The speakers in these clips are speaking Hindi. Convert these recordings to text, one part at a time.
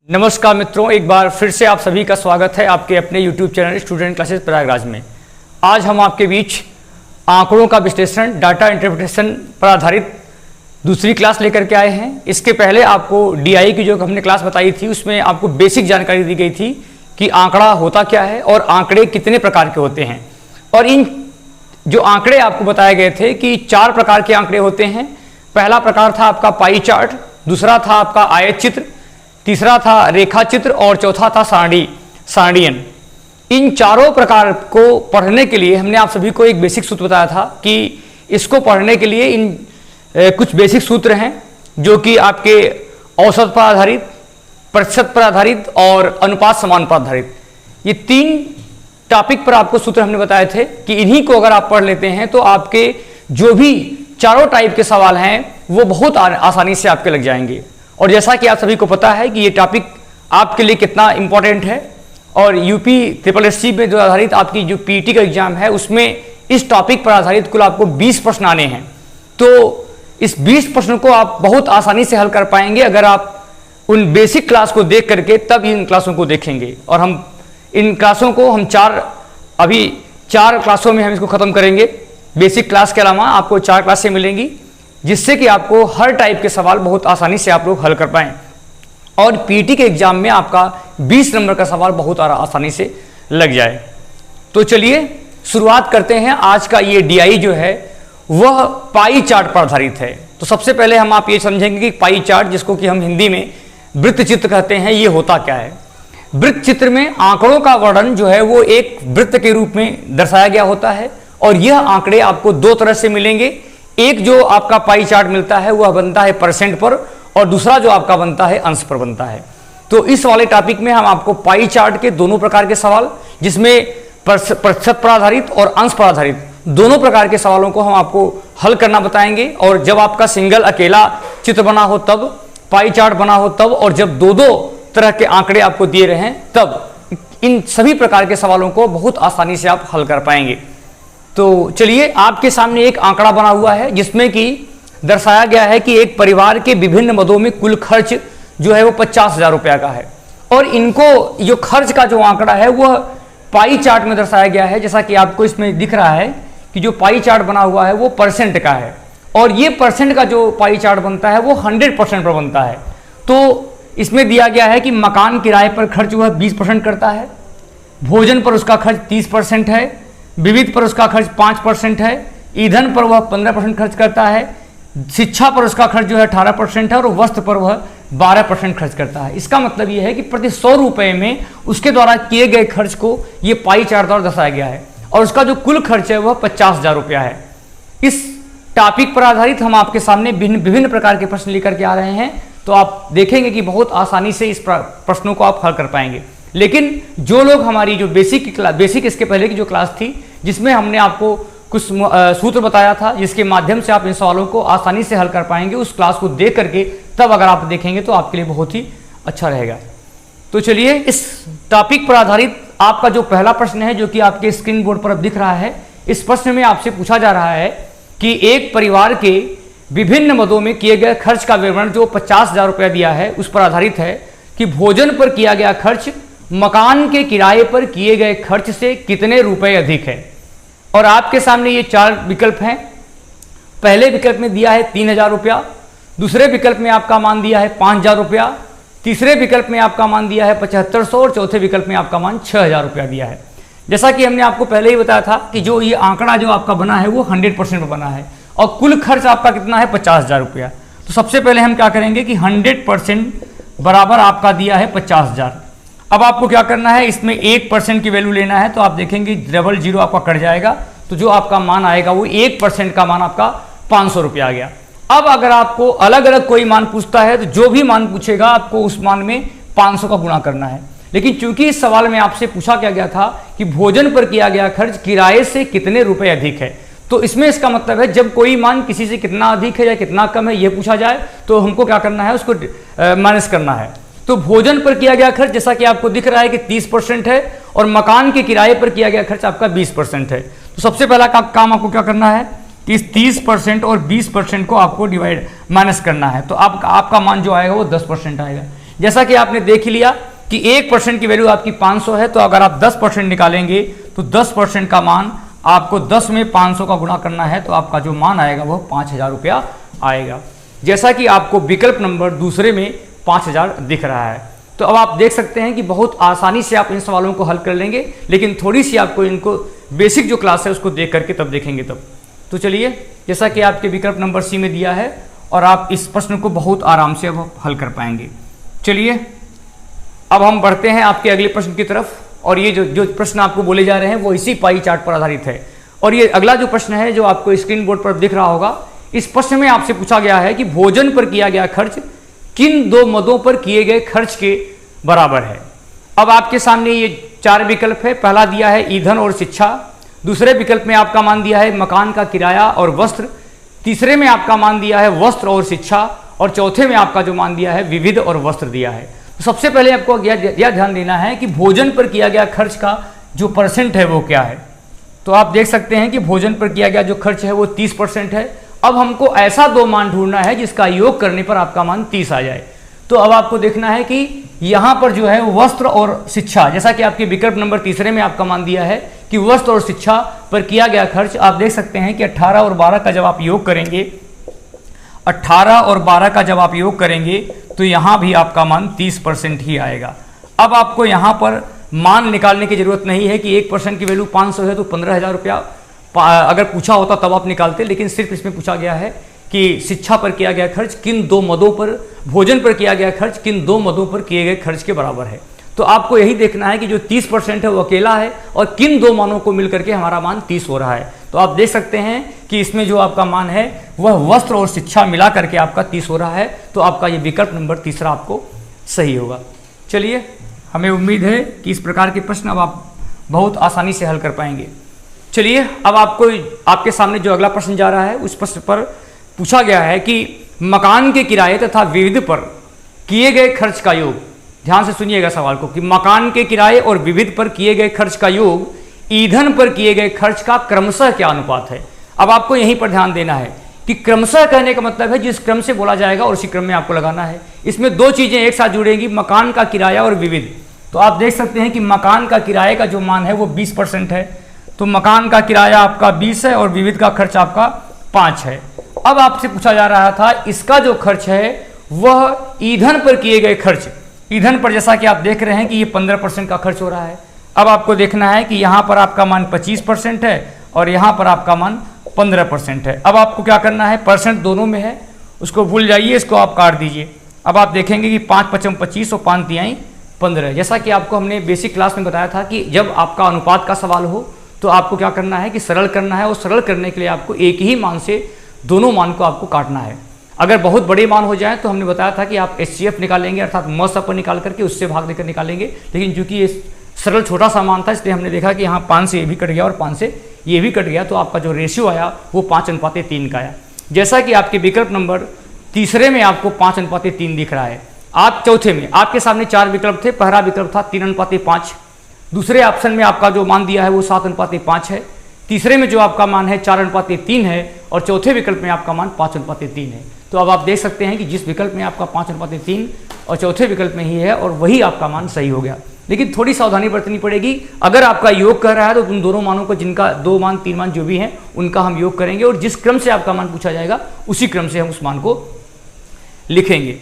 नमस्कार मित्रों, एक बार फिर से आप सभी का स्वागत है आपके अपने YouTube channel student classes Prayagraj में। आज हम आपके बीच आंकड़ों का विश्लेषण, डाटा इंटरप्रिटेशन पर आधारित दूसरी क्लास लेकर के आए हैं। इसके पहले आपको DI की जो हमने क्लास बताई थी उसमें आपको बेसिक जानकारी दी गई थी कि आंकड़ा होता क्या है और आंकड़े कितने प्रकार के होते हैं। और इन जो आंकड़े आपको बताए गए थे कि 4 प्रकार के आंकड़े होते हैं। पहला प्रकार था आपका पाई चार्ट, दूसरा था आपका आयत चित्र, तीसरा था रेखा चित्र और चौथा था सारणियन। इन चारों प्रकार को पढ़ने के लिए हमने आप सभी को एक बेसिक सूत्र बताया था कि इसको पढ़ने के लिए इन कुछ बेसिक सूत्र हैं जो कि आपके औसत पर आधारित, प्रतिशत पर आधारित और अनुपात समान पर आधारित, ये 3 टॉपिक पर आपको सूत्र हमने बताए थे कि इन्हीं को अगर आप पढ़ लेते हैं तो आपके जो भी चारों टाइप के सवाल हैं वो बहुत आसानी से आपके लग जाएंगे। और जैसा कि आप सभी को पता है कि ये टॉपिक आपके लिए कितना इंपॉर्टेंट है और यूपी SSC में जो आधारित आपकी जो PET का एग्जाम है उसमें इस टॉपिक पर आधारित कुल आपको 20 प्रश्न आने हैं। तो इस 20 प्रश्नों को आप बहुत आसानी से हल कर पाएंगे अगर आप उन बेसिक क्लास को देख करके तब इन क्लासों को देखेंगे। और हम इन क्लासों को हम 4 क्लासों में हम इसको ख़त्म करेंगे। बेसिक क्लास के अलावा आपको 4 क्लासें मिलेंगी जिससे कि आपको हर टाइप के सवाल बहुत आसानी से आप लोग हल कर पाएँ और PET के एग्जाम में आपका 20 नंबर का सवाल बहुत आसानी से लग जाए। तो चलिए शुरुआत करते हैं। आज का ये DI जो है वह पाई चार्ट पर आधारित है। तो सबसे पहले हम आप ये समझेंगे कि पाई चार्ट, जिसको कि हम हिंदी में वृत्त चित्र कहते हैं, ये होता क्या है। वृत्त चित्र में आंकड़ों का वर्णन जो है वो एक वृत्त के रूप में दर्शाया गया होता है और यह आंकड़े आपको 2 तरह से मिलेंगे। एक जो आपका पाई चार्ट मिलता है वह बनता है परसेंट पर और दूसरा जो आपका बनता है अंश पर बनता है। तो इस वाले टॉपिक में हम आपको पाई चार्ट के दोनों प्रकार के सवाल, जिसमें प्रतिशत पर आधारित और अंश पर आधारित दोनों प्रकार के सवालों को हम आपको हल करना बताएंगे। और जब आपका सिंगल अकेला चित्र बना हो तब, पाई चार्ट बना हो तब, और जब 2 तरह के आंकड़े आपको दिए रहें तब, इन सभी प्रकार के सवालों को बहुत आसानी से आप हल कर पाएंगे। तो चलिए, आपके सामने एक आंकड़ा बना हुआ है जिसमें कि दर्शाया गया है कि एक परिवार के विभिन्न मदों में कुल खर्च जो है वो 50,000 रुपया का है। और इनको जो खर्च का जो आंकड़ा है वह पाई चार्ट में दर्शाया गया है। जैसा कि आपको इसमें दिख रहा है कि जो पाई चार्ट बना हुआ है वो परसेंट का है और ये परसेंट का जो पाई चार्ट बनता है वो 100% पर बनता है। तो इसमें दिया गया है कि मकान किराए पर खर्च वह 20% करता है, भोजन पर उसका खर्च 30% है, विविध पर उसका खर्च 5% है, ईंधन पर वह 15% खर्च करता है, शिक्षा पर उसका खर्च जो है 18% है और वस्त्र पर वह 12% खर्च करता है। इसका मतलब यह है कि प्रति 100 रुपये में उसके द्वारा किए गए खर्च को ये पाई चार्ट द्वारा दर्शाया गया है और उसका जो कुल खर्च है वह 50,000 रुपया है। इस टॉपिक पर आधारित हम आपके सामने विभिन्न प्रकार के प्रश्न लेकर के आ रहे हैं। तो आप देखेंगे कि बहुत आसानी से इस प्रश्नों को आप हल कर पाएंगे। लेकिन जो लोग हमारी जो बेसिक इसके पहले की जो क्लास थी जिसमें हमने आपको कुछ सूत्र बताया था जिसके माध्यम से आप इन सवालों को आसानी से हल कर पाएंगे, उस क्लास को देख करके तब अगर आप देखेंगे तो आपके लिए बहुत ही अच्छा रहेगा। तो चलिए, इस टॉपिक पर आधारित आपका जो पहला प्रश्न है जो कि आपके स्क्रीन बोर्ड पर अब दिख रहा है, इस प्रश्न में आपसे पूछा जा रहा है कि एक परिवार के विभिन्न मदों में किए गए खर्च का विवरण जो 50,000 रुपया दिया है उस पर आधारित है कि भोजन पर किया गया खर्च मकान के किराए पर किए गए खर्च से कितने रुपए अधिक है। और आपके सामने ये 4 विकल्प हैं। पहले विकल्प में दिया है 3,000 रुपया, दूसरे विकल्प में आपका मान दिया है 5,000 रुपया, तीसरे विकल्प में आपका मान दिया है 7,500 और चौथे विकल्प में आपका मान 6,000 रुपया दिया है। जैसा कि हमने आपको पहले ही बताया था कि जो ये आंकड़ा जो आपका बना है वो 100% पर बना है और कुल खर्च आपका कितना है 50,000 रुपया। तो सबसे पहले हम क्या करेंगे कि 100% बराबर आपका दिया है 50,000। अब आपको क्या करना है, इसमें 1% की वैल्यू लेना है। तो आप देखेंगे डबल जीरो आपका कट जाएगा तो जो आपका मान आएगा वो 1% का मान आपका 500 रुपया आ गया। अब अगर आपको अलग अलग कोई मान पूछता है तो जो भी मान पूछेगा आपको उस मान में 500 का गुणा करना है। लेकिन चूंकि इस सवाल में आपसे पूछा क्या गया था कि भोजन पर किया गया खर्च किराए से कितने रुपए अधिक है, तो इसमें इसका मतलब है जब कोई मान किसी से कितना अधिक है या कितना कम है ये पूछा जाए तो हमको क्या करना है, उसको माइनस करना है। तो भोजन पर किया गया खर्च जैसा कि आपको दिख रहा है कि 30% है और मकान के किराए पर किया गया खर्च आपका 20% है। तो सबसे पहला काम आपको क्या करना है कि इस 30% और 20% को आपको माइनस करना है। तो आपका मान जो आएगा वो 10% आएगा। जैसा कि आपने देख ही लिया कि 1% की वैल्यू आपकी 500 है, तो अगर आप 10% निकालेंगे तो 10% का मान आपको 10 में 500 का गुणा करना है, तो आपका जो मान आएगा वह 5000 रुपया आएगा। जैसा कि आपको विकल्प नंबर दूसरे में 5000 दिख रहा है। तो अब आप देख सकते हैं कि बहुत आसानी से आप इन सवालों को हल कर लेंगे, लेकिन थोड़ी सी आपको इनको बेसिक जो क्लास है उसको देख करके तब देखेंगे तब। तो चलिए, जैसा कि आपके विकल्प नंबर सी में दिया है और आप इस प्रश्न को बहुत आराम से अब हल कर पाएंगे। चलिए अब हम बढ़ते हैं आपके अगले प्रश्न की तरफ, और ये जो प्रश्न आपको बोले जा रहे हैं वो इसी पाई चार्ट पर आधारित है। और ये अगला जो प्रश्न है जो आपको स्क्रीन बोर्ड पर दिख रहा होगा, इस प्रश्न में आपसे पूछा गया है कि भोजन पर किया गया खर्च किन दो मदों पर किए गए खर्च के बराबर है। अब आपके सामने ये 4 विकल्प है। पहला दिया है ईंधन और शिक्षा, दूसरे विकल्प में आपका मान दिया है मकान का किराया और वस्त्र, तीसरे में आपका मान दिया है वस्त्र और शिक्षा, और चौथे में आपका जो मान दिया है विविध और वस्त्र दिया है। तो सबसे पहले आपको यह ध्यान देना है कि भोजन पर किया गया खर्च का जो परसेंट है वो क्या है। तो आप देख सकते हैं कि भोजन पर किया गया जो खर्च है वो 30% है। अब हमको ऐसा दो मान ढूंढना है जिसका योग करने पर आपका मान 30 आ जाए। तो अब आपको देखना है कि यहाँ पर जो है वस्त्र और शिक्षा, जैसा कि आपके विकल्प नंबर तीसरे में आपका मान दिया है कि वस्त्र और शिक्षा पर किया गया खर्च, आप देख सकते हैं कि 18 और 12 का जब आप योग करेंगे, 18 और 12 का जब आप योग करेंगे तो यहाँ भी आपका मान 30% ही आएगा। अब आपको यहाँ पर मान निकालने की जरूरत नहीं है कि 1% की वैल्यू 500 है तो 15,000 रुपया अगर पूछा होता तब आप निकालते, लेकिन सिर्फ इसमें पूछा गया है कि शिक्षा पर किया गया खर्च किन दो मदों पर, भोजन पर किया गया खर्च किन दो मदों पर किए गए खर्च के बराबर है। तो आपको यही देखना है कि जो 30% है वो अकेला है और किन दो मानों को मिलकर के हमारा मान 30 हो रहा है। तो आप देख सकते हैं कि इसमें जो आपका मान है वह वस्त्र और शिक्षा मिला करके आपका 30 हो रहा है। तो आपका ये विकल्प नंबर तीसरा आपको सही होगा। चलिए, हमें उम्मीद है कि इस प्रकार के प्रश्न अब आप बहुत आसानी से हल कर पाएंगे। चलिए, अब आपके सामने जो अगला प्रश्न जा रहा है उस प्रश्न पर पूछा गया है कि मकान के किराए तथा विविध पर किए गए खर्च का योग, ध्यान से सुनिएगा सवाल को, कि मकान के किराए और विविध पर किए गए खर्च का योग ईंधन पर किए गए खर्च का क्रमशः क्या अनुपात है। अब आपको यहीं पर ध्यान देना है कि क्रमशः कहने का मतलब है जिस क्रम से बोला जाएगा और उसी क्रम में आपको लगाना है। इसमें दो चीजें एक साथ जुड़ेंगी, मकान का किराया और विविध। तो आप देख सकते हैं कि मकान का किराए का जो मान है वो 20% है, तो मकान का किराया आपका 20 है और विविध का खर्च आपका 5 है। अब आपसे पूछा जा रहा था इसका जो खर्च है वह ईंधन पर किए गए खर्च, ईंधन पर जैसा कि आप देख रहे हैं कि ये 15% का खर्च हो रहा है। अब आपको देखना है कि यहाँ पर आपका मान 25% है और यहाँ पर आपका मान 15% है। अब आपको क्या करना है, परसेंट दोनों में है, उसको भूल जाइए, इसको आप काट दीजिए। अब आप देखेंगे कि 5 पचम 25 और 5 तिहाई 15। जैसा कि आपको हमने बेसिक क्लास में बताया था कि जब आपका अनुपात का सवाल हो तो आपको क्या करना है कि सरल करना है, और सरल करने के लिए आपको एक ही मान से दोनों मान को आपको काटना है। अगर बहुत बड़े मान हो जाए तो हमने बताया था कि आप HCF निकालेंगे, अर्थात मस अपन निकाल करके उससे भाग देकर निकालेंगे, लेकिन चूंकि ये सरल छोटा सा मान था इसलिए हमने देखा कि यहाँ 5 से ये भी कट गया और 5 से ये भी कट गया, तो आपका जो रेशियो आया वो 5:3 का आया। जैसा कि आपके विकल्प नंबर तीसरे में आपको 5:3 दिख रहा है। आप चौथे में आपके सामने 4 विकल्प थे, पहला विकल्प था 3:5, दूसरे ऑप्शन में आपका जो मान दिया है वो 7:5 है, तीसरे में जो आपका मान है 4:3 है और चौथे विकल्प में आपका मान 5:3 है। तो अब आप देख सकते हैं कि जिस विकल्प में आपका 5:3 और चौथे विकल्प में ही है और वही आपका मान सही हो गया। लेकिन थोड़ी सावधानी बरतनी पड़ेगी, अगर आपका योग कर रहा है तो उन दोनों मानों को, जिनका 2 मान 3 मान जो भी हैं उनका हम योग करेंगे और जिस क्रम से आपका मान पूछा जाएगा उसी क्रम से हम उस मान को लिखेंगे।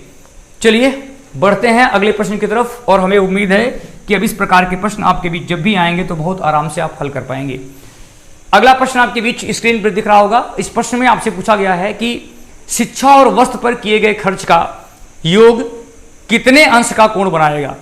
चलिए बढ़ते हैं अगले प्रश्न की तरफ, और हमें उम्मीद है कि अब इस प्रकार के प्रश्न आपके बीच जब भी आएंगे तो बहुत आराम से आप हल कर पाएंगे। अगला प्रश्न आपके बीच स्क्रीन पर दिख रहा होगा। इस प्रश्न में आपसे पूछा गया है कि शिक्षा और वस्त्र पर किए गए खर्च का योग कितने अंश का कोण बनाएगा।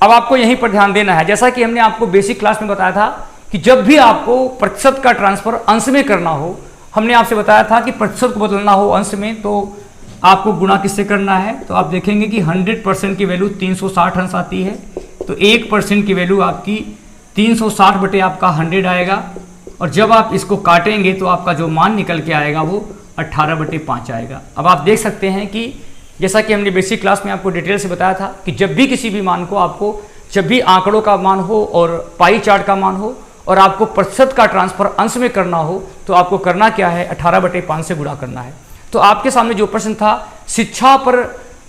अब आपको यहीं पर ध्यान देना है, जैसा कि हमने आपको बेसिक क्लास में बताया था कि जब भी आपको प्रतिशत का ट्रांसफर अंश में करना हो, हमने आपसे बताया था कि प्रतिशत को बदलना हो अंश में तो आपको गुणा किससे करना है। तो आप देखेंगे कि 100% की वैल्यू 360 अंश आती है, तो 1% की वैल्यू आपकी 360 बटे आपका 100 आएगा, और जब आप इसको काटेंगे तो आपका जो मान निकल के आएगा वो 18/5 आएगा। अब आप देख सकते हैं कि जैसा कि हमने बेसिक क्लास में आपको डिटेल से बताया था कि जब भी किसी भी मान को आपको, जब भी आंकड़ों का मान हो और पाई चार्ट का मान हो और आपको प्रतिशत का ट्रांसफर अंश में करना हो तो आपको करना क्या है, 18/5 से गुणा करना है। तो आपके सामने जो प्रश्न था, शिक्षा पर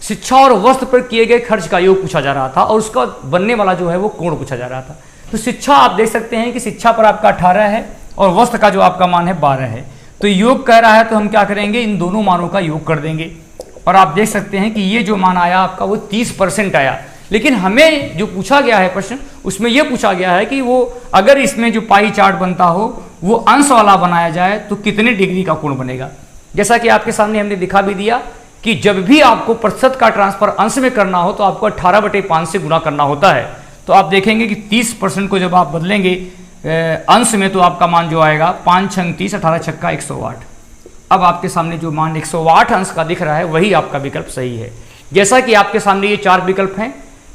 शिक्षा और वस्त्र पर किए गए खर्च का योग पूछा जा रहा था और उसका बनने वाला जो है वो कोण पूछा जा रहा था। तो शिक्षा आप देख सकते हैं कि शिक्षा पर आपका 18 है और वस्त्र का जो आपका मान है 12 है। तो योग कह रहा है तो हम क्या करेंगे, इन दोनों मानों का योग कर देंगे और आप देख सकते हैं कि ये जो मान आया आपका वो 30% आया। लेकिन हमें जो पूछा गया है प्रश्न, उसमें यह पूछा गया है कि वो अगर इसमें जो पाई चार्ट बनता हो वो अंश वाला बनाया जाए तो कितने डिग्री का कोण बनेगा। जैसा कि आपके सामने हमने दिखा भी दिया कि जब भी आपको प्रतिशत का ट्रांसफर अंश में करना हो तो आपको 18/5 से गुणा करना होता है। तो आप देखेंगे कि 30% को जब आप बदलेंगे अंश में तो आपका मान जो आएगा 5 छंग 30, 18 छक्का 108। अब आपके सामने जो मान 108 अंश का दिख रहा है वही आपका विकल्प सही है। जैसा कि आपके सामने ये 4 विकल्प हैं।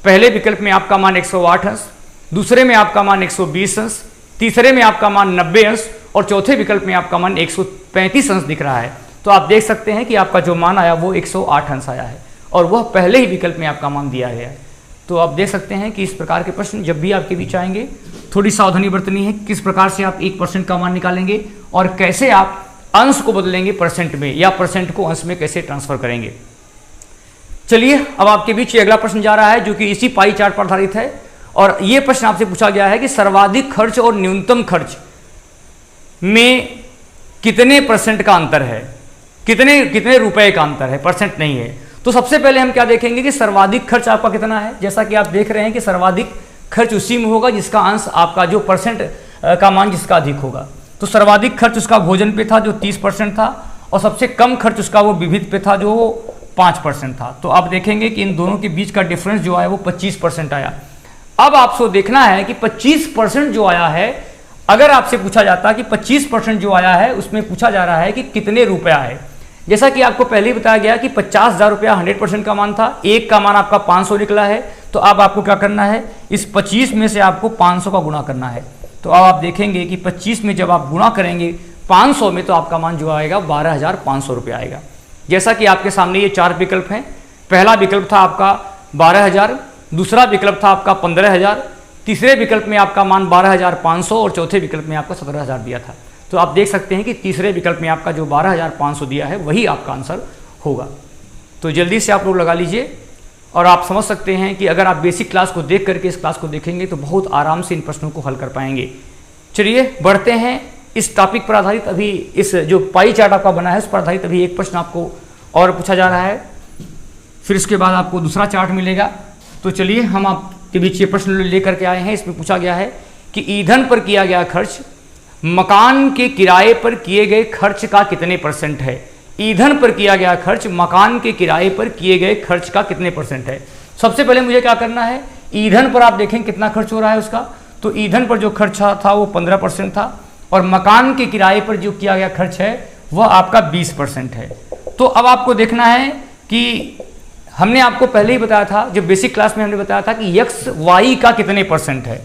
पहले विकल्प में आपका मान 108 अंश, दूसरे में आपका मान 120 अंश, तीसरे में आपका मान 90 अंश और चौथे विकल्प में आपका मान 135 अंश दिख रहा है। तो आप देख सकते हैं कि आपका जो मान आया वो 108 अंश आया है और वह पहले ही विकल्प में आपका मान दिया गया है। तो आप देख सकते हैं कि इस प्रकार के प्रश्न जब भी आपके बीच आएंगे थोड़ी सावधानी बरतनी है, किस प्रकार से आप 1% का मान निकालेंगे और कैसे आप अंश को बदलेंगे परसेंट में या परसेंट को अंश में कैसे ट्रांसफर करेंगे। चलिए अब आपके बीच अगला प्रश्न जा रहा है जो कि इसी पाई चार्ट पर आधारित है और यह प्रश्न आपसे पूछा गया है कि सर्वाधिक खर्च और न्यूनतम खर्च में कितने परसेंट का अंतर है, कितने रुपए का अंतर है, परसेंट नहीं है। तो सबसे पहले हम क्या देखेंगे कि सर्वाधिक खर्च आपका कितना है। जैसा कि आप देख रहे हैं कि सर्वाधिक खर्च उसी में होगा जिसका अंश आपका जो परसेंट का मान जिसका अधिक होगा। तो सर्वाधिक खर्च उसका भोजन पे था जो 30% था और सबसे कम खर्च उसका वो विविध पे था जो 5% था। तो आप देखेंगे कि इन दोनों के बीच का डिफरेंस जो है वो 25% आया। अब आपको देखना है कि 25% जो आया है, अगर आपसे पूछा जाता कि 25% जो आया है उसमें पूछा जा रहा है कि कितने रुपया है। जैसा कि आपको पहले ही बताया गया कि 50,000 रुपया 100% का मान था, एक का मान आपका 500 निकला है। तो अब आपको क्या करना है, इस 25 में से आपको 500 का गुणा करना है। तो अब आप देखेंगे कि 25 में जब आप गुणा करेंगे 500 में तो आपका मान जो आएगा 12,500 रुपया आएगा। जैसा कि आपके सामने ये 4 विकल्प हैं। पहला विकल्प था आपका 12,000, दूसरा विकल्प था आपका 15,000, तीसरे विकल्प में आपका मान 12,500 और चौथे विकल्प में आपका 17,000 दिया था। तो आप देख सकते हैं कि तीसरे विकल्प में आपका जो 12,500 दिया है वही आपका आंसर होगा। तो जल्दी से आप लोग लगा लीजिए और आप समझ सकते हैं कि अगर आप बेसिक क्लास को देख करके इस क्लास को देखेंगे तो बहुत आराम से इन प्रश्नों को हल कर पाएंगे। चलिए बढ़ते हैं इस टॉपिक पर आधारित। अभी इस जो पाई चार्ट आपका बना है उस पर आधारित अभी एक प्रश्न आपको और पूछा जा रहा है, फिर इसके बाद आपको दूसरा चार्ट मिलेगा। तो चलिए हम आपके बीच ये प्रश्न लेकर के आए हैं। इसमें पूछा गया है कि ईंधन पर किया गया खर्च मकान के किराए पर किए गए खर्च का कितने परसेंट है। ईंधन पर किया गया खर्च मकान के किराए पर किए गए खर्च का कितने परसेंट है। सबसे पहले मुझे क्या करना है, ईंधन पर आप देखें कितना खर्च हो रहा है उसका। तो ईंधन पर जो खर्च था वो 15% था और मकान के किराए पर जो किया गया खर्च है वह आपका 20% है। तो अब आपको देखना है कि हमने आपको पहले ही बताया था, जो बेसिक क्लास में हमने बताया था कि यक्स वाई का कितने परसेंट है,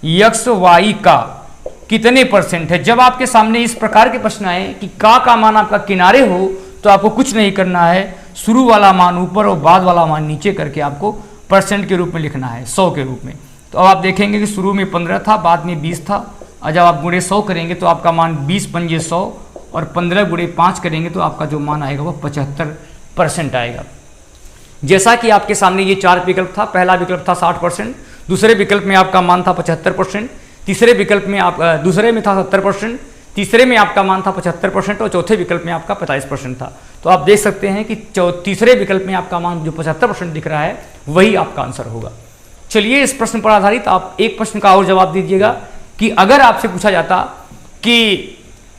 यक्स वाई का कितने परसेंट है। जब आपके सामने इस प्रकार के प्रश्न आए कि का मान आपका किनारे हो तो आपको कुछ नहीं करना है, शुरू वाला मान ऊपर और बाद वाला मान नीचे करके आपको परसेंट के रूप में लिखना है, 100 के रूप में। तो अब आप देखेंगे कि शुरू में 15 था, बाद में 20 था और जब आप गुणे 100 करेंगे तो आपका मान 20 पंजे 100 और 15 गुणे 5 करेंगे तो आपका जो मान आएगा वह 75% आएगा। जैसा कि आपके सामने ये 4 विकल्प था। पहला विकल्प था 60%, दूसरे विकल्प में आपका मान था 75%, तीसरे विकल्प में आप दूसरे में था 70%, तीसरे में आपका मान था 75% और चौथे विकल्प में आपका 45% था। तो आप देख सकते हैं कि तीसरे विकल्प में आपका मान जो 75% दिख रहा है वही आपका आंसर होगा। चलिए इस प्रश्न पर आधारित आप एक प्रश्न का और जवाब दीजिएगा कि अगर आपसे पूछा जाता कि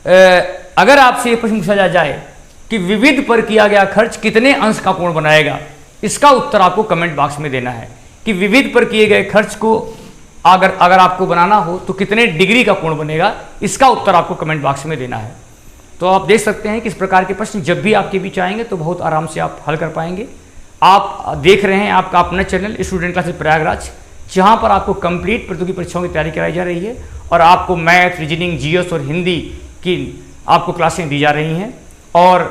अगर आपसे ये प्रश्न पूछा जाए कि विविध पर किया गया खर्च कितने अंश का कोण बनाएगा, इसका उत्तर आपको कमेंट बॉक्स में देना है कि विविध पर किए गए खर्च को अगर आपको बनाना हो तो कितने डिग्री का कोण बनेगा, इसका उत्तर आपको कमेंट बॉक्स में देना है। तो आप देख सकते हैं कि इस प्रकार के प्रश्न जब भी आपके बीच आएंगे तो बहुत आराम से आप हल कर पाएंगे। आप देख रहे हैं आपका अपना चैनल स्टूडेंट क्लासेस प्रयागराज, जहां पर आपको कंप्लीट प्रतियोगी परीक्षाओं की तैयारी कराई जा रही है और आपको मैथ, रीजनिंग, जीएस और हिंदी की आपको क्लासें दी जा रही हैं और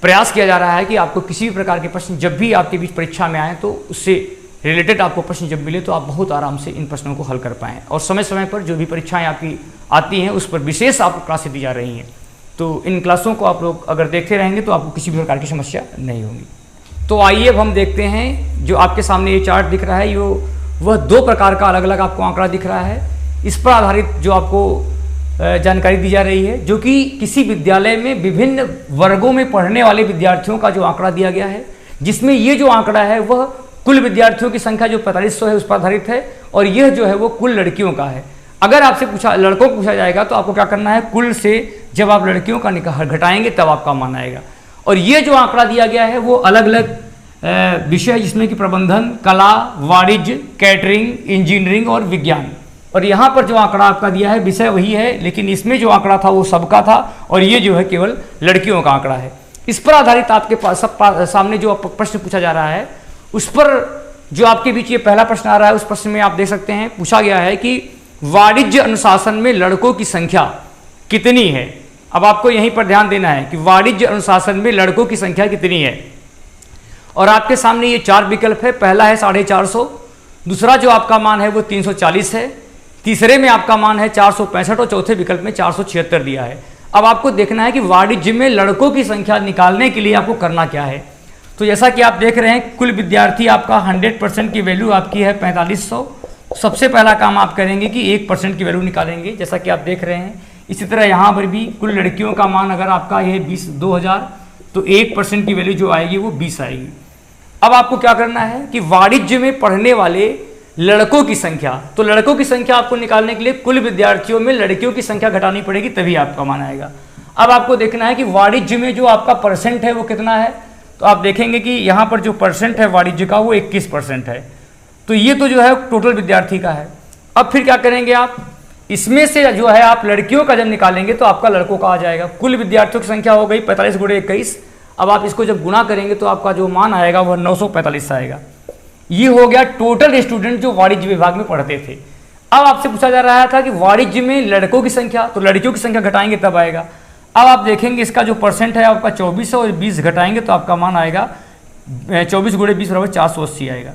प्रयास किया जा रहा है कि आपको किसी भी प्रकार के प्रश्न जब भी आपके बीच परीक्षा में आए तो उससे रिलेटेड आपको प्रश्न जब मिले तो आप बहुत आराम से इन प्रश्नों को हल कर पाएँ और समय समय पर जो भी परीक्षाएं आपकी आती हैं उस पर विशेष आपको क्लासें दी जा रही हैं। तो इन क्लासों को आप लोग अगर देखते रहेंगे तो आपको किसी भी प्रकार की समस्या नहीं होगी। तो आइए अब हम देखते हैं, जो आपके सामने ये चार्ट दिख रहा है, ये वह दो प्रकार का अलग अलग आपको आंकड़ा दिख रहा है। इस पर आधारित जो आपको जानकारी दी जा रही है, जो कि किसी विद्यालय में विभिन्न वर्गों में पढ़ने वाले विद्यार्थियों का जो आंकड़ा दिया गया है, जिसमें ये जो आंकड़ा है वह कुल विद्यार्थियों की संख्या जो 4500 है उस पर आधारित है, और यह जो है वो कुल लड़कियों का है। अगर आपसे लड़कों को पूछा जाएगा तो आपको क्या करना है, कुल से जब आप लड़कियों का घटाएंगे तब आपका मान आएगा। और ये जो आंकड़ा दिया गया है वो अलग अलग विषय, जिसमें कि प्रबंधन, कला, वाणिज्य, कैटरिंग, इंजीनियरिंग और विज्ञान। और यहाँ पर जो आंकड़ा आपका दिया है विषय वही है, लेकिन इसमें जो आंकड़ा था वो सबका था, और ये जो है केवल लड़कियों का आंकड़ा है। इस पर आधारित आपके पास सामने जो प्रश्न पूछा जा रहा है, उस पर जो आपके बीच ये पहला प्रश्न आ रहा है, उस प्रश्न में आप देख सकते हैं पूछा गया है कि वाणिज्य अनुशासन में लड़कों की संख्या कितनी है। अब आपको यहीं पर ध्यान देना है कि वाणिज्य अनुशासन में लड़कों की संख्या कितनी है, और आपके सामने ये 4 विकल्प है। पहला है 450, दूसरा जो आपका मान है वो 340 है, तीसरे में आपका मान है 465 और चौथे विकल्प में 476 दिया है। अब आपको देखना है कि वाणिज्य में लड़कों की संख्या निकालने के लिए आपको करना क्या है। तो जैसा कि आप देख रहे हैं, कुल विद्यार्थी आपका 100% की वैल्यू आपकी है 4500। सबसे पहला काम आप करेंगे कि 1% की वैल्यू निकालेंगे, जैसा कि आप देख रहे हैं। इसी तरह यहाँ पर भी कुल लड़कियों का मान अगर आपका ये 2000 तो 1% की वैल्यू जो आएगी वो 20 आएगी। अब आपको क्या करना है कि वाणिज्य में पढ़ने वाले लड़कों की संख्या, तो लड़कों की संख्या आपको निकालने के लिए कुल विद्यार्थियों में लड़कियों की संख्या घटानी पड़ेगी, तभी आपका मान आएगा। अब आपको देखना है कि वाणिज्य में जो आपका परसेंट है वो कितना है। तो आप देखेंगे कि यहाँ पर जो परसेंट है वाणिज्य का वो 21% है। तो ये तो जो है टोटल विद्यार्थी का है। अब फिर क्या करेंगे आप, इसमें से जो है आप लड़कियों का जब निकालेंगे तो आपका लड़कों का आ जाएगा। कुल विद्यार्थियों की संख्या हो गई 45 × 21। अब आप इसको जब गुना करेंगे तो आपका जो मान आएगा वह 945 आएगा। ये हो गया टोटल स्टूडेंट जो वाणिज्य विभाग में पढ़ते थे। अब आपसे पूछा जा रहा था कि वाणिज्य में लड़कों की संख्या, तो लड़कियों की संख्या घटाएंगे तब आएगा। अब आप देखेंगे इसका जो परसेंट है आपका 24 है, और 20 घटाएंगे तो आपका मान आएगा 24 × 20 = 480 आएगा।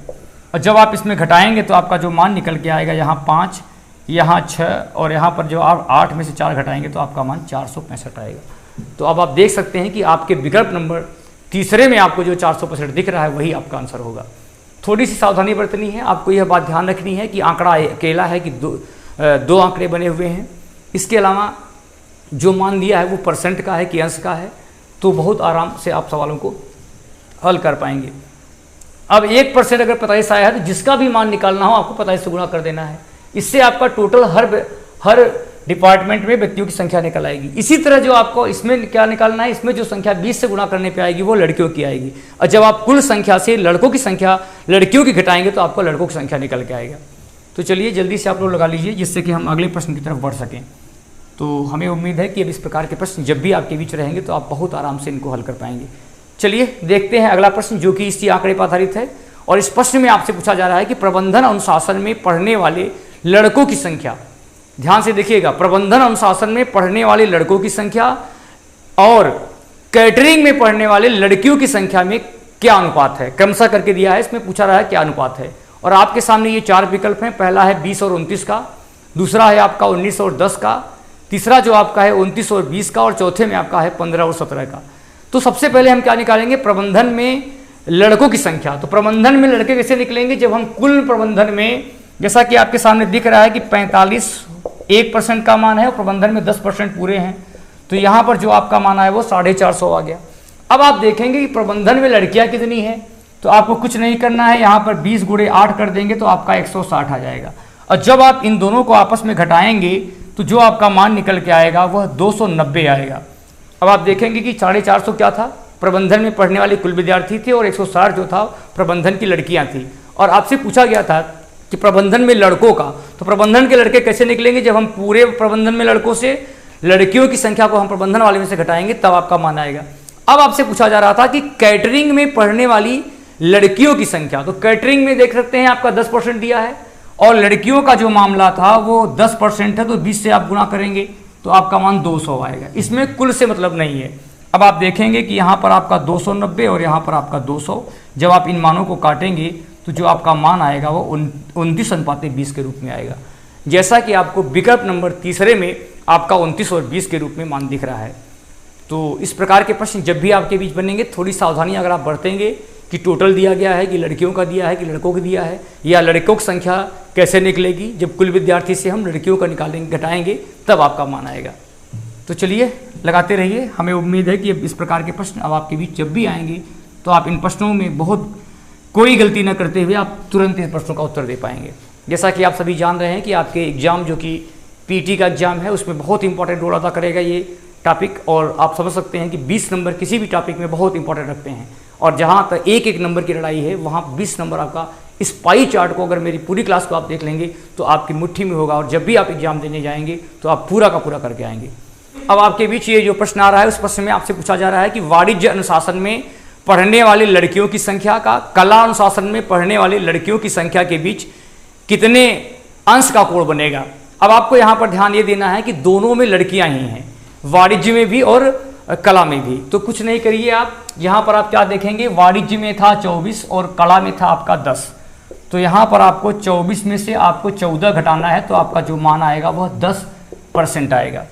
और जब आप इसमें घटाएंगे तो आपका जो मान निकल के आएगा, यहाँ 5, यहाँ 6, और यहाँ पर जो आप 8 में से 4 घटाएंगे तो आपका मान 465 आएगा। तो अब आप देख सकते हैं कि आपके विकल्प नंबर तीसरे में आपको जो 465 दिख रहा है वही आपका आंसर होगा। थोड़ी सी सावधानी बरतनी है, आपको यह बात ध्यान रखनी है कि आंकड़ा अकेला है कि दो आंकड़े बने हुए हैं। इसके अलावा जो मान दिया है वो परसेंट का है कि अंश का है, तो बहुत आराम से आप सवालों को हल कर पाएंगे। अब 1% अगर 45 आया है तो जिसका भी मान निकालना हो आपको 45 से गुणा कर देना है। इससे आपका टोटल हर डिपार्टमेंट में व्यक्तियों की संख्या निकल आएगी। इसी तरह जो आपको इसमें क्या निकालना है, इसमें जो संख्या 20 से गुणा करने पे आएगी वो लड़कियों की आएगी, और जब आप कुल संख्या से लड़कों की संख्या लड़कियों की घटाएंगे तो आपको लड़कों की संख्या निकल के आएगा। तो चलिए जल्दी से आप लोग लगा लीजिए, जिससे कि हम अगले प्रश्न की तरफ बढ़ सकें। तो हमें उम्मीद है कि अब इस प्रकार के प्रश्न जब भी आपके बीच रहेंगे तो आप बहुत आराम से इनको हल कर पाएंगे। चलिए देखते हैं अगला प्रश्न, जो कि इसी आंकड़े पर आधारित है। और इस प्रश्न में आपसे पूछा जा रहा है कि प्रबंधन अनुशासन में पढ़ने वाले लड़कों की संख्या, ध्यान से देखिएगा, प्रबंधन अनुशासन में पढ़ने वाले लड़कों की संख्या और कैटरिंग में पढ़ने वाले लड़कियों की संख्या में क्या अनुपात है, क्रमशः करके दिया है। इसमें पूछा रहा है क्या अनुपात है। और आपके सामने ये 4 विकल्प हैं। पहला है 20 और 29 का, दूसरा है आपका 19 और 10 का, तीसरा जो आपका है 29 और 20 का, और चौथे में आपका है 15 और 17 का। तो सबसे पहले हम क्या निकालेंगे, प्रबंधन में लड़कों की संख्या। तो प्रबंधन में लड़के कैसे निकलेंगे, जब हम कुल प्रबंधन में, जैसा कि आपके सामने दिख रहा है कि 45 1% का मान है और प्रबंधन में 10% पूरे हैं, तो यहाँ पर जो आपका मान है वो 450 आ गया। अब आप देखेंगे कि प्रबंधन में लड़कियाँ कितनी हैं, तो आपको कुछ नहीं करना है, यहाँ पर 20 × 8 कर देंगे तो आपका 160 आ जाएगा। और जब आप इन दोनों को आपस में घटाएंगे तो जो आपका मान निकल के आएगा वह 290 आएगा। अब आप देखेंगे कि 450 क्या था, प्रबंधन में पढ़ने वाले कुल विद्यार्थी थे, और 160 जो था प्रबंधन की लड़कियां थी। और आपसे पूछा गया था कि प्रबंधन में लड़कों का, तो प्रबंधन के लड़के कैसे निकलेंगे, जब हम पूरे प्रबंधन में लड़कों से लड़कियों की संख्या को हम प्रबंधन वाले में से घटाएंगे तब आपका मान आएगा। अब आपसे पूछा जा रहा था कि कैटरिंग में पढ़ने वाली लड़कियों की संख्या, तो कैटरिंग में देख सकते हैं आपका 10% दिया है, और लड़कियों का जो मामला था वो 10% है, तो 20 से आप गुणा करेंगे तो आपका मान 200 आएगा। इसमें कुल से मतलब नहीं है। अब आप देखेंगे कि यहाँ पर आपका 290 और यहाँ पर आपका 200, जब आप इन मानों को काटेंगे तो जो आपका मान आएगा वो 29:20 के रूप में आएगा। जैसा कि आपको विकल्प नंबर तीसरे में आपका 29 और 20 के रूप में मान दिख रहा है। तो इस प्रकार के प्रश्न जब भी आपके बीच बनेंगे, थोड़ी सावधानी अगर आप बरतेंगे कि टोटल दिया गया है कि लड़कियों का दिया है कि लड़कों का दिया है, या लड़कों की संख्या कैसे निकलेगी, जब कुल विद्यार्थी से हम लड़कियों का निकालेंगे घटाएंगे तब आपका मान आएगा। तो चलिए लगाते रहिए, हमें उम्मीद है कि अब इस प्रकार के प्रश्न अब आपके बीच जब भी आएंगे तो आप इन प्रश्नों में बहुत कोई गलती न करते हुए आप तुरंत इन प्रश्नों का उत्तर दे पाएंगे। जैसा कि आप सभी जान रहे हैं कि आपके एग्जाम जो कि पीटी का एग्जाम है उसमें बहुत इंपॉर्टेंट रोल अदा करेगा ये टॉपिक, और आप समझ सकते हैं कि 20 नंबर किसी भी टॉपिक में बहुत इंपॉर्टेंट रखते हैं, और जहाँ तक एक एक नंबर की लड़ाई है वहाँ 20 नंबर आपका इस पाई चार्ट को अगर मेरी पूरी क्लास को आप देख लेंगे तो आपकी मुट्ठी में होगा, और जब भी आप एग्जाम देने जाएंगे तो आप पूरा का पूरा करके आएंगे। अब आपके बीच ये जो प्रश्न आ रहा है उस प्रश्न में आपसे पूछा जा रहा है कि वाणिज्य अनुशासन में पढ़ने वाली लड़कियों की संख्या का कला अनुशासन में पढ़ने वाली लड़कियों की संख्या के बीच कितने अंश का कोण बनेगा। अब आपको यहाँ पर ध्यान ये देना है कि दोनों में लड़कियां ही हैं, वाणिज्य में भी और कला में भी। तो कुछ नहीं करिए, आप यहाँ पर आप क्या देखेंगे, वाणिज्य में था 24 और कला में था आपका 10, तो यहाँ पर आपको 24 में से आपको 14 घटाना है, तो आपका जो मान आएगा वह 10% आएगा।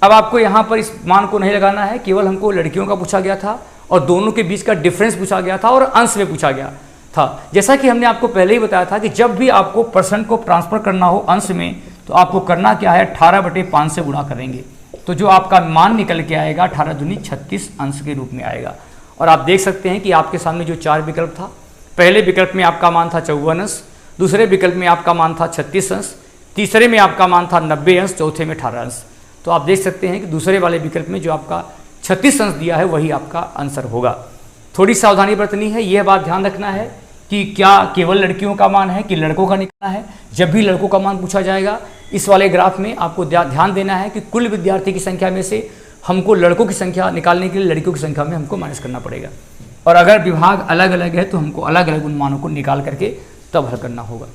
अब आपको यहाँ पर इस मान को नहीं लगाना है, केवल हमको लड़कियों का पूछा गया था और दोनों के बीच का डिफरेंस पूछा गया था और अंश में पूछा गया था। जैसा कि हमने आपको पहले ही बताया था कि जब भी आपको परसेंट को ट्रांसफर करना हो अंश में, तो आपको करना क्या है, 18/5 से गुणा करेंगे, तो जो आपका मान निकल के आएगा 18 दूनी 36 अंश के रूप में आएगा। और आप देख सकते हैं कि आपके सामने जो 4 विकल्प था, पहले विकल्प में आपका मान था 54 अंश, दूसरे विकल्प में आपका मान था 36 अंश, तीसरे में आपका मान था 90 अंश, चौथे में 18 अंश। तो आप देख सकते हैं कि दूसरे वाले विकल्प में जो आपका 36 अंश दिया है वही आपका आंसर होगा। थोड़ी सावधानी बरतनी है, यह बात ध्यान रखना है कि क्या केवल लड़कियों का मान है कि लड़कों का निकलना है। जब भी लड़कों का मान पूछा जाएगा इस वाले ग्राफ में आपको ध्यान देना है कि कुल विद्यार्थी की संख्या में से हमको लड़कों की संख्या निकालने के लिए लड़कियों की संख्या में हमको माइनस करना पड़ेगा, और अगर विभाग अलग अलग है तो हमको अलग अलग उन मानों को निकाल करके तब हल करना होगा।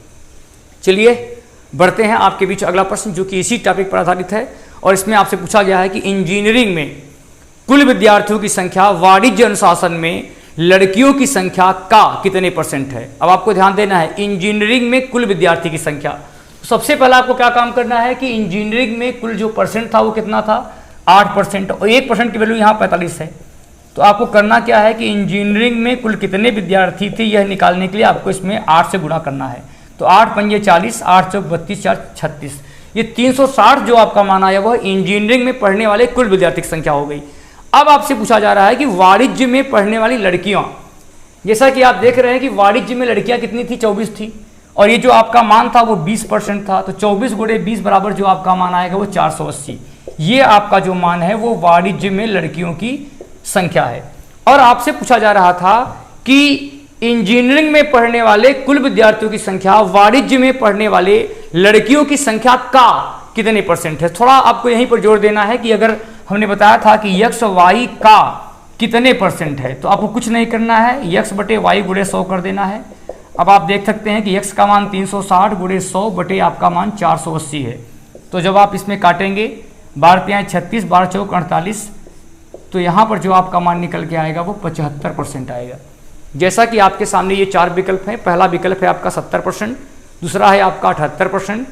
चलिए बढ़ते हैं आपके बीच अगला प्रश्न जो कि इसी टॉपिक पर आधारित है, और इसमें आपसे पूछा गया है कि इंजीनियरिंग में कुल विद्यार्थियों की संख्या वाणिज्य अनुशासन में लड़कियों की संख्या का कितने % है। अब आपको ध्यान देना है इंजीनियरिंग में कुल विद्यार्थी की संख्या। सबसे पहले आपको क्या काम करना है कि इंजीनियरिंग में कुल जो परसेंट था वो कितना था, 8%, और 1% की वैल्यू यहाँ 45 है। तो आपको करना क्या है कि इंजीनियरिंग में कुल कितने विद्यार्थी थे यह निकालने के लिए आपको इसमें 8 से गुणा करना है। तो 8 पंजे 40, 8 चौक 32, 4 36, ये 360 जो आपका मान आया वह इंजीनियरिंग में पढ़ने वाले कुल विद्यार्थी की संख्या हो गई। अब आपसे पूछा जा रहा है कि वाणिज्य में पढ़ने वाली लड़कियां, जैसा कि आप देख रहे हैं कि वाणिज्य में लड़कियां कितनी थी, 24 थी, और ये जो आपका मान था वो 20% था, तो 24 × 20 बराबर जो आपका मान आएगा वो 480। ये आपका जो मान है वो वाणिज्य में लड़कियों की संख्या है। और आपसे पूछा जा रहा था कि इंजीनियरिंग में पढ़ने वाले कुल विद्यार्थियों की संख्या वाणिज्य में पढ़ने वाले लड़कियों की संख्या का कितने % है। थोड़ा आपको यहीं पर जोर देना है कि अगर हमने बताया था कि x y का कितने % है, तो आपको कुछ नहीं करना है, x बटे y गुणे 100 कर देना है। अब आप देख सकते हैं कि x का मान 360 गुणे 100 बटे आपका मान 480 है। तो जब आप इसमें काटेंगे 12 × 36, 12 चौक 48, तो यहाँ पर जो आपका मान निकल के आएगा वो 75% आएगा। जैसा कि आपके सामने ये 4 विकल्प हैं, पहला विकल्प है आपका 70%, दूसरा है आपका 78%,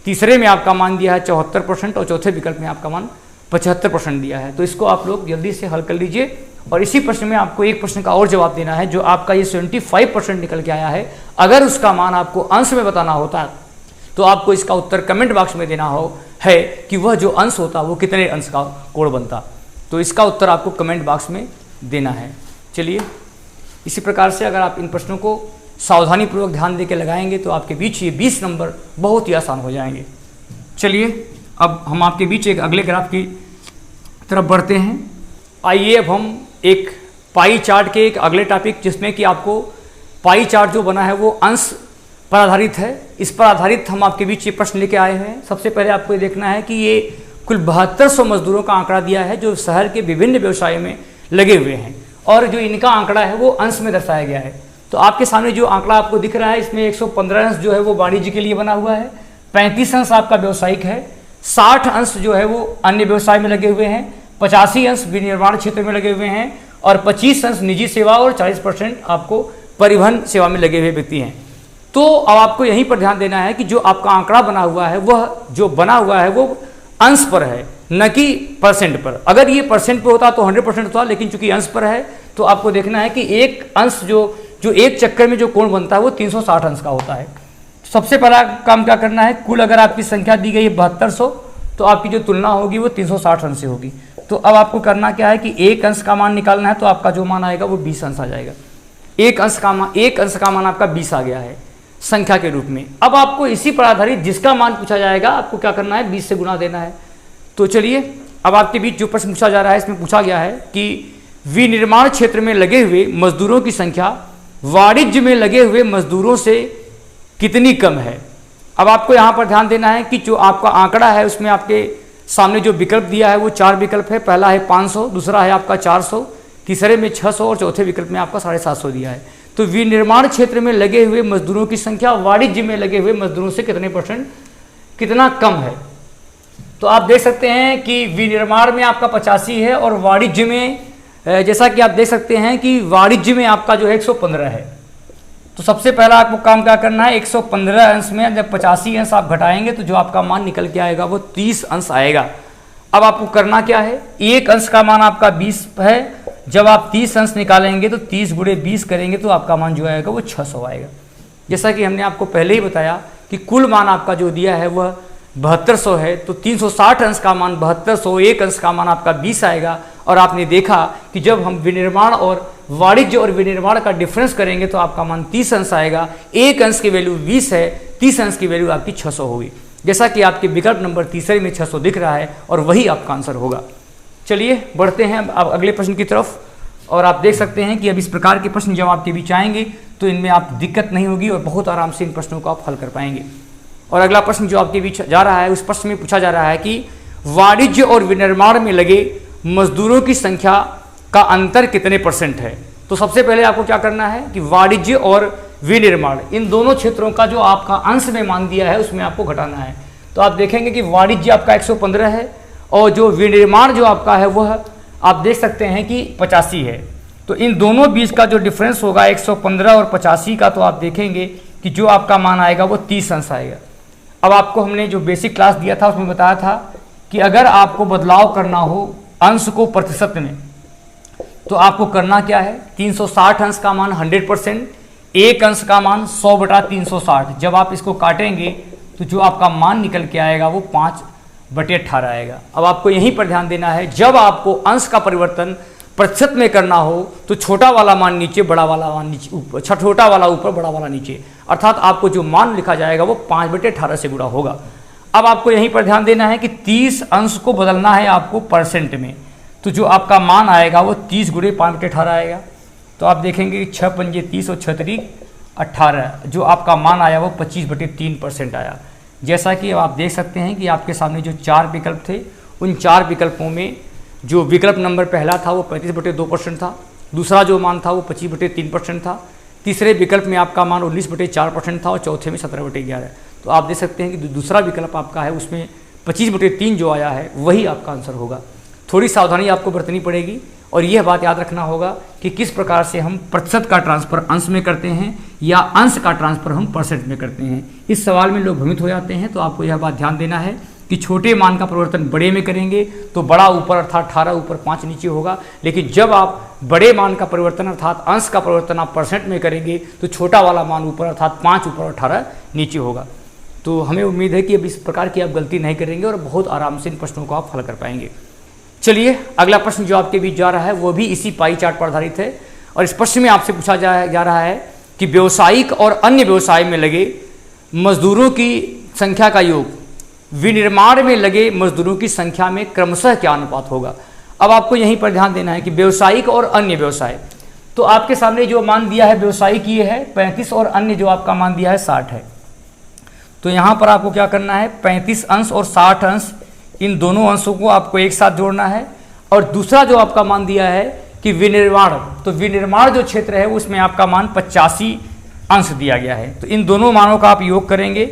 तीसरे में आपका मान दिया है 74%, और चौथे विकल्प में आपका मान 75% दिया है। तो इसको आप लोग जल्दी से हल कर लीजिए, और इसी प्रश्न में आपको एक प्रश्न का और जवाब देना है जो आपका ये 75% निकल के आया है। अगर उसका मान आपको अंश में बताना होता तो आपको इसका उत्तर कमेंट बॉक्स में देना है कि वह जो अंश होता वो कितने अंश का कोण बनता। तो इसका उत्तर आपको कमेंट बॉक्स में देना है। चलिए इसी प्रकार से अगर आप इन प्रश्नों को सावधानीपूर्वक ध्यान दे के लगाएंगे तो आपके बीच ये 20 नंबर बहुत ही आसान हो जाएंगे। चलिए अब हम आपके बीच एक अगले ग्राफ की तरफ बढ़ते हैं। आइए अब हम एक पाई चार्ट के एक अगले टॉपिक, जिसमें कि आपको पाई चार्ट जो बना है वो अंश पर आधारित है, इस पर आधारित हम आपके बीच ये प्रश्न लेके आए हैं। सबसे पहले आपको ये देखना है कि ये कुल 7200 मजदूरों का आंकड़ा दिया है जो शहर के विभिन्न व्यवसायों में लगे हुए हैं, और जो इनका आंकड़ा है वो अंश में दर्शाया गया है। तो आपके सामने जो आंकड़ा आपको दिख रहा है इसमें 115 अंश जो है वो वाणिज्य के लिए बना हुआ है, 35 अंश आपका व्यवसायिक है, 60 अंश जो है वो अन्य व्यवसाय में लगे हुए हैं, 85 अंश विनिर्माण क्षेत्र में लगे हुए हैं, और 25 अंश निजी सेवा, और 40% आपको परिवहन सेवा में लगे हुए व्यक्ति हैं। तो अब आपको यहीं पर ध्यान देना है कि जो आपका आंकड़ा बना हुआ है वह जो बना हुआ है वो अंश पर है, न कि परसेंट पर। अगर ये परसेंट पर होता तो 100% होता, लेकिन चूंकि अंश पर है तो आपको देखना है कि एक अंश जो जो एक चक्कर में जो कोण बनता है वो 360 अंश का होता है। सबसे पहला काम क्या करना है, कुल अगर आपकी संख्या दी गई है 7200 तो आपकी जो तुलना होगी वो 360 अंश से होगी। तो अब आपको करना क्या है कि एक अंश का मान निकालना है, तो आपका जो मान आएगा वो 20 अंश आ जाएगा। एक अंश का मान आपका 20 आ गया है संख्या के रूप में। अब आपको इसी पर आधारित जिसका मान पूछा जाएगा आपको क्या करना है, 20 से गुणा देना है। तो चलिए अब आपके बीच जो प्रश्न पूछा जा रहा है इसमें पूछा गया है कि विनिर्माण क्षेत्र में लगे हुए मजदूरों की संख्या वाणिज्य में लगे हुए मजदूरों से कितनी कम है। अब आपको यहाँ पर ध्यान देना है कि जो आपका आंकड़ा है उसमें आपके सामने जो विकल्प दिया है वो 4 विकल्प है। पहला है 500, दूसरा है आपका 400, तीसरे में 600 और चौथे विकल्प में आपका 750 दिया है। तो विनिर्माण क्षेत्र में लगे हुए मजदूरों की संख्या वाणिज्य में लगे हुए मजदूरों से कितने % कितना कम है। तो आप देख सकते हैं कि विनिर्माण में आपका 85 है और वाणिज्य में जैसा कि आप देख सकते हैं कि वाणिज्य में आपका जो है 115 है। तो सबसे पहला आपको काम क्या करना है, 115 अंश में जब 85 अंश आप घटाएंगे तो जो आपका मान निकल के आएगा वो 30 अंश आएगा। अब आपको करना क्या है, एक अंश का मान आपका 20 है, जब आप 30 अंश निकालेंगे तो 30 × 20 करेंगे तो आपका मान जो आएगा वो 600 आएगा। जैसा कि हमने आपको पहले ही बताया कि कुल मान आपका जो दिया है वह 7200 है, तो 360 अंश का मान 7200, एक अंश का मान आपका 20 आएगा। और आपने देखा कि जब हम विनिर्माण और वाणिज्य और विनिर्माण का डिफरेंस करेंगे तो आपका मान 30 अंश आएगा। एक अंश की वैल्यू 20 है, 30 अंश की वैल्यू आपकी 600 होगी। जैसा कि आपके विकल्प नंबर तीसरे में 600 दिख रहा है और वही आपका आंसर होगा। चलिए बढ़ते हैं अब अगले प्रश्न की तरफ। और आप देख सकते हैं कि अब इस प्रकार के प्रश्न जब आपके बीच आएंगे तो इनमें आप दिक्कत नहीं होगी और बहुत आराम से इन प्रश्नों को आप हल कर पाएंगे। और अगला प्रश्न जो आपके बीच जा रहा है उस प्रश्न में पूछा जा रहा है कि वाणिज्य और विनिर्माण में लगे मजदूरों की संख्या का अंतर कितने % है। तो सबसे पहले आपको क्या करना है कि वाणिज्य और विनिर्माण इन दोनों क्षेत्रों का जो आपका अंश में मान दिया है उसमें आपको घटाना है। तो आप देखेंगे कि वाणिज्य आपका 115 है और जो विनिर्माण जो आपका है वह आप देख सकते हैं कि 85 है। तो इन दोनों बीच का जो डिफरेंस होगा 115 और 85 का, तो आप देखेंगे कि जो आपका मान आएगा वो 30 अंश आएगा। अब आपको हमने जो बेसिक क्लास दिया था उसमें बताया था कि अगर आपको बदलाव करना हो अंश को प्रतिशत में तो आपको करना क्या है, 360 अंश का मान 100%, एक अंश का मान 100/360। जब आप इसको काटेंगे तो जो आपका मान निकल के आएगा वो 5/18 आएगा। अब आपको यहीं पर ध्यान देना है, जब आपको अंश का परिवर्तन प्रतिशत में करना हो तो छोटा वाला मान नीचे, बड़ा वाला मान नीचे, ऊपर, छोटा वाला ऊपर, बड़ा वाला नीचे, अर्थात आपको जो मान लिखा जाएगा वो 5/18 से गुणा होगा। अब आपको यहीं पर ध्यान देना है कि 30 अंश को बदलना है आपको % में, तो जो आपका मान आएगा वो 30 × 5/18 आएगा। तो आप देखेंगे कि 6 पंजे 30 और 6 त्रिक 18, जो आपका मान आया वो 25/3% आया। जैसा कि आप देख सकते हैं कि आपके सामने जो 4 विकल्प थे उन 4 विकल्पों में जो विकल्प नंबर पहला था वो 35/2% था, दूसरा जो मान था वो 25/3% था, तीसरे विकल्प में आपका मान 19/4% था और चौथे में 17/11। तो आप देख सकते हैं कि दूसरा विकल्प आपका है उसमें 25/3 जो आया है वही आपका आंसर होगा। थोड़ी सावधानी आपको बरतनी पड़ेगी और यह बात याद रखना होगा कि किस प्रकार से हम प्रतिशत का ट्रांसफर अंश में करते हैं या अंश का ट्रांसफर हम % में करते हैं। इस सवाल में लोग भ्रमित हो जाते हैं, तो आपको यह बात ध्यान देना है कि छोटे मान का परिवर्तन बड़े में करेंगे तो बड़ा ऊपर अर्थात 18 ऊपर 5 नीचे होगा, लेकिन जब आप बड़े मान का परिवर्तन अर्थात अंश का परिवर्तन आप % में करेंगे तो छोटा वाला मान ऊपर अर्थात 5 ऊपर 18 नीचे होगा। तो हमें उम्मीद है कि अब इस प्रकार की आप गलती नहीं करेंगे और बहुत आराम से इन प्रश्नों को आप हल कर पाएंगे। चलिए अगला प्रश्न जो आपके बीच जा रहा है वो भी इसी पाई चार्ट पर आधारित है और इस प्रश्न में आपसे पूछा जा रहा है कि व्यावसायिक और अन्य व्यवसाय में लगे मजदूरों की संख्या का योग विनिर्माण में लगे मजदूरों की संख्या में क्रमशः क्या अनुपात होगा। अब आपको यहीं पर ध्यान देना है कि व्यावसायिक और अन्य व्यवसाय, तो आपके सामने जो मान दिया है व्यावसायिक ये है 35 और अन्य जो आपका मान दिया है 60 है। तो यहाँ पर आपको क्या करना है, 35 अंश और 60 अंश इन दोनों अंशों को आपको एक साथ जोड़ना है। और दूसरा जो आपका मान दिया है कि विनिर्माण, तो विनिर्माण जो क्षेत्र है उसमें आपका मान 85 अंश दिया गया है। तो इन दोनों मानों का आप योग करेंगे